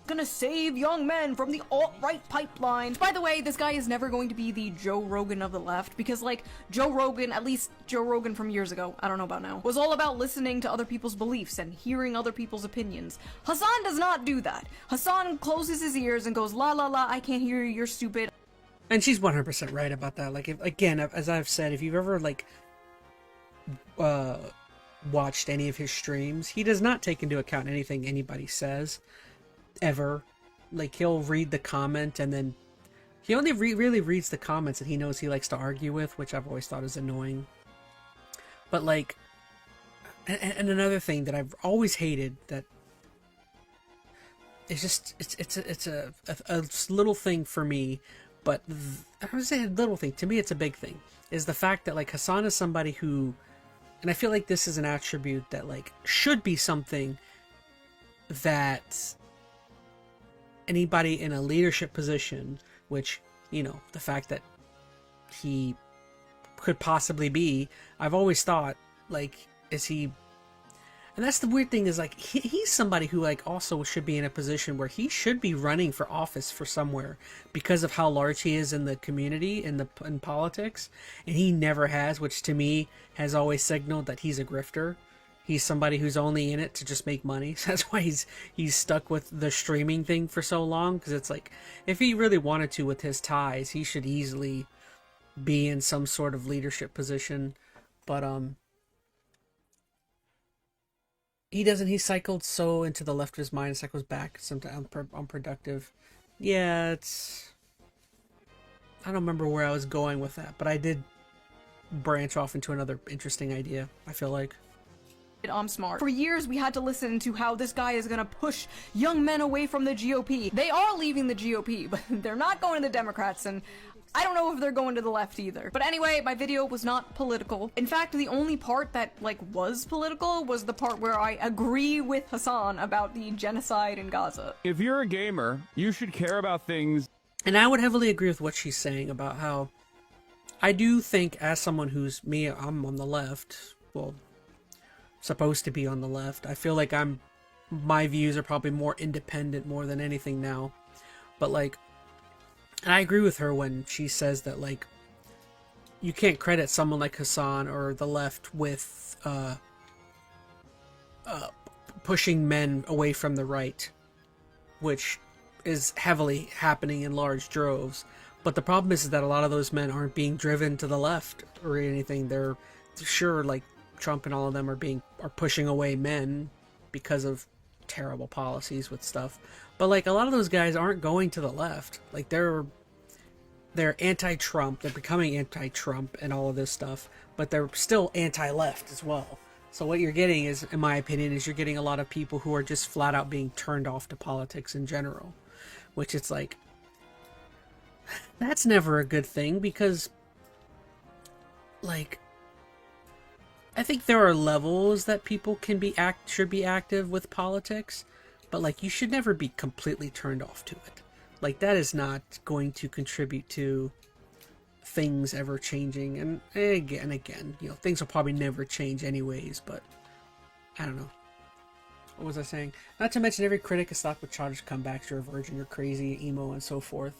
Gonna save young men from the alt-right pipelines. By the way, this guy is never going to be the Joe Rogan of the left, because, like, Joe Rogan, at least Joe Rogan from years ago, I don't know about now, was all about listening to other people's beliefs and hearing other people's opinions. Hasan does not do that. Hasan closes his ears and goes, la la la, I can't hear you, you're stupid. And she's 100% right about that. Like, again, as I've said, if you've ever, like, watched any of his streams, he does not take into account anything anybody says. Ever. Like, he'll read the comment, and then he only really reads the comments that he knows he likes to argue with, which I've always thought is annoying. But like, And another thing that I've always hated that it's just it's a little thing for me, but I don't say a little thing. To me, it's a big thing. Is the fact that like Hasan is somebody who, and I feel like this is an attribute that like should be something that anybody in a leadership position, which, you know, the fact that he could possibly be, I've always thought, like, is he... And that's the weird thing, is like he's somebody who like also should be in a position where he should be running for office for somewhere because of how large he is in the community, in politics, and he never has, which to me has always signaled that he's a grifter. He's somebody who's only in it to just make money. So that's why he's stuck with the streaming thing for so long, because it's like if he really wanted to with his ties, he should easily be in some sort of leadership position, but he doesn't. He cycled so into the left of his mind, cycles back, sometimes unproductive. Yeah, it's... I don't remember where I was going with that, but I did branch off into another interesting idea, I feel like. I'm smart. For years, we had to listen to how this guy is gonna push young men away from the GOP. They are leaving the GOP, but they're not going to the Democrats, and I don't know if they're going to the left either. But anyway, my video was not political. In fact, the only part that, like, was political was the part where I agree with Hasan about the genocide in Gaza. If you're a gamer, you should care about things. And I would heavily agree with what she's saying about how I do think, as someone who's me, I'm on the left, well, supposed to be on the left. I feel like my views are probably more independent more than anything now. But like, and I agree with her when she says that, like, you can't credit someone like Hasan or the left with pushing men away from the right, which is heavily happening in large droves. But the problem is that a lot of those men aren't being driven to the left or anything. They're sure, like, Trump and all of them are pushing away men because of terrible policies with stuff. But like a lot of those guys aren't going to the left. Like they're anti-Trump, they're becoming anti-Trump and all of this stuff, but they're still anti-left as well. So what you're getting is, in my opinion, is you're getting a lot of people who are just flat out being turned off to politics in general, which it's like, that's never a good thing, because like, I think there are levels that people can should be active with politics, but like you should never be completely turned off to it. Like that is not going to contribute to things ever changing. And again, you know, things will probably never change anyways, but I don't know. What was I saying? Not to mention every critic is stocked with childish comebacks, you're a virgin, you're crazy, emo, and so forth.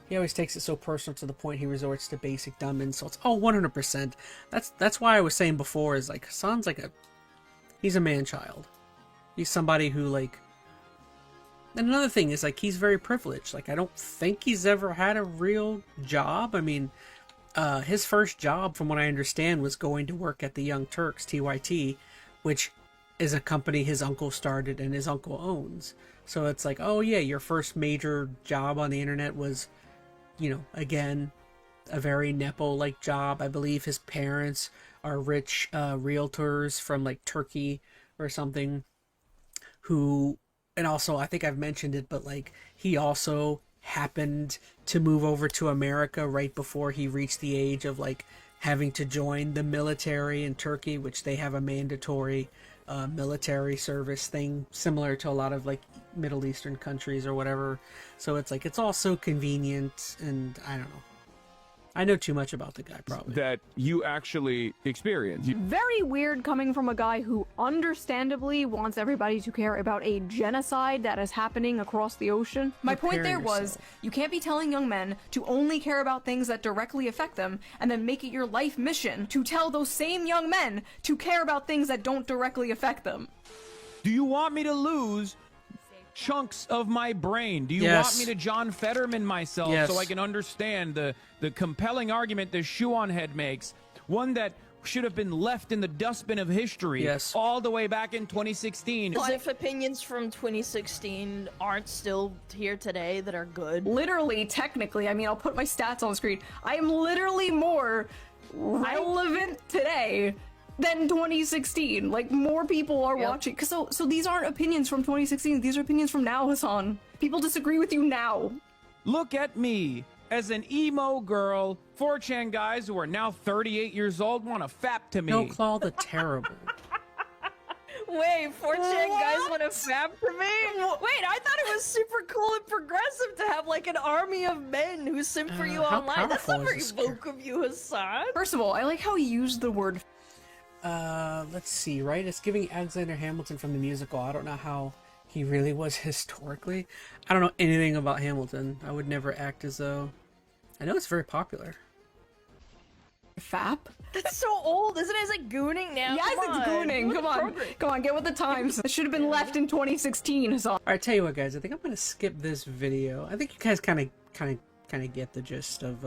He always takes it so personal to the point he resorts to basic dumb insults. Oh, 100%. That's why I was saying before is like Hasan's like he's a man-child. He's somebody who like, and another thing is like he's very privileged. Like I don't think he's ever had a real job. I mean, his first job, from what I understand, was going to work at the Young Turks, TYT, which is a company his uncle started and his uncle owns. So it's like, oh yeah, your first major job on the internet was, you know, again, a very Nepo-like job. I believe his parents are rich realtors from like Turkey or something, who, and also I think I've mentioned it, but like he also happened to move over to America right before he reached the age of like having to join the military in Turkey, which they have a mandatory military service thing similar to a lot of like Middle Eastern countries or whatever. So it's like, it's all so convenient, and I don't know. I know too much about the guy, probably. That you actually experience. Very weird coming from a guy who understandably wants everybody to care about a genocide that is happening across the ocean. My point there was, you can't be telling young men to only care about things that directly affect them, and then make it your life mission to tell those same young men to care about things that don't directly affect them. Do you want me to lose chunks of my brain? Do you want me to John Fetterman myself so I can understand the compelling argument that Shoeonhead makes, one that should have been left in the dustbin of history all the way back in 2016? As if opinions from 2016 aren't still here today that are good. Literally, technically, I mean, I'll put my stats on the screen. I am literally more relevant today than 2016. Like, more people are watching. So these aren't opinions from 2016. These are opinions from now, Hasan. People disagree with you now. Look at me. As an emo girl, 4chan guys who are now 38 years old want to fap to me. No Claw the Terrible. Wait, 4chan guys want to fap to me? Wait, I thought it was super cool and progressive to have like an army of men who simp for you online. That's not very woke of you, Hasan. First of all, I like how he used the word. Let's see, right? It's giving Alexander Hamilton from the musical. I don't know how he really was historically. I don't know anything about Hamilton. I would never act as though... I know it's very popular. Fap? That's so old, isn't it? It's like gooning now. Yes, it's gooning. Come on, get with the times. It should have been left in 2016. Hasan. All right, tell you what, guys. I think I'm gonna skip this video. I think you guys kind of get the gist of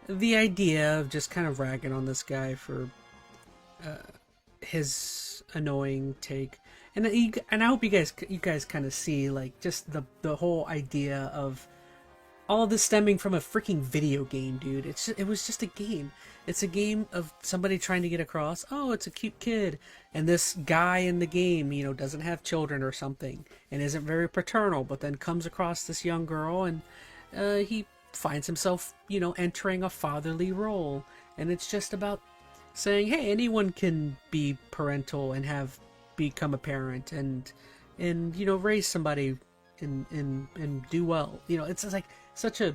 the idea of just kind of ragging on this guy for his annoying take, and I hope you guys kind of see like just the whole idea of all of this stemming from a freaking video game, dude. It was just a game. It's a game of somebody trying to get across, oh, it's a cute kid, and this guy in the game, you know, doesn't have children or something, and isn't very paternal, but then comes across this young girl, and he finds himself, you know, entering a fatherly role, and it's just about saying, hey, anyone can be parental and become a parent, and you know, raise somebody and do well. You know, it's like such a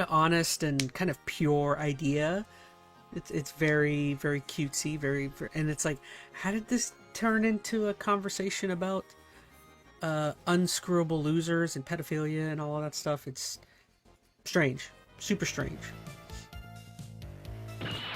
honest and kind of pure idea. It's very, very cutesy, very, and it's like, how did this turn into a conversation about unscrewable losers and pedophilia and all of that stuff? It's strange, super strange.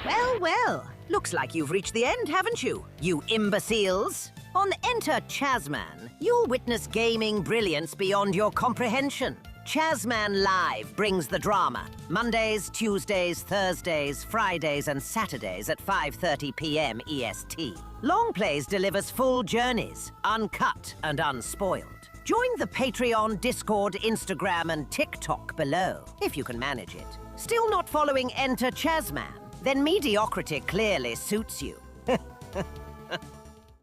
Well, well, looks like you've reached the end, haven't you, you imbeciles? On Enter ChazmaN, you'll witness gaming brilliance beyond your comprehension. ChazmaN Live brings the drama. Mondays, Tuesdays, Thursdays, Fridays, and Saturdays at 5:30 p.m. EST. Longplays delivers full journeys, uncut and unspoiled. Join the Patreon, Discord, Instagram, and TikTok below, if you can manage it. Still not following Enter ChazmaN? Then mediocrity clearly suits you.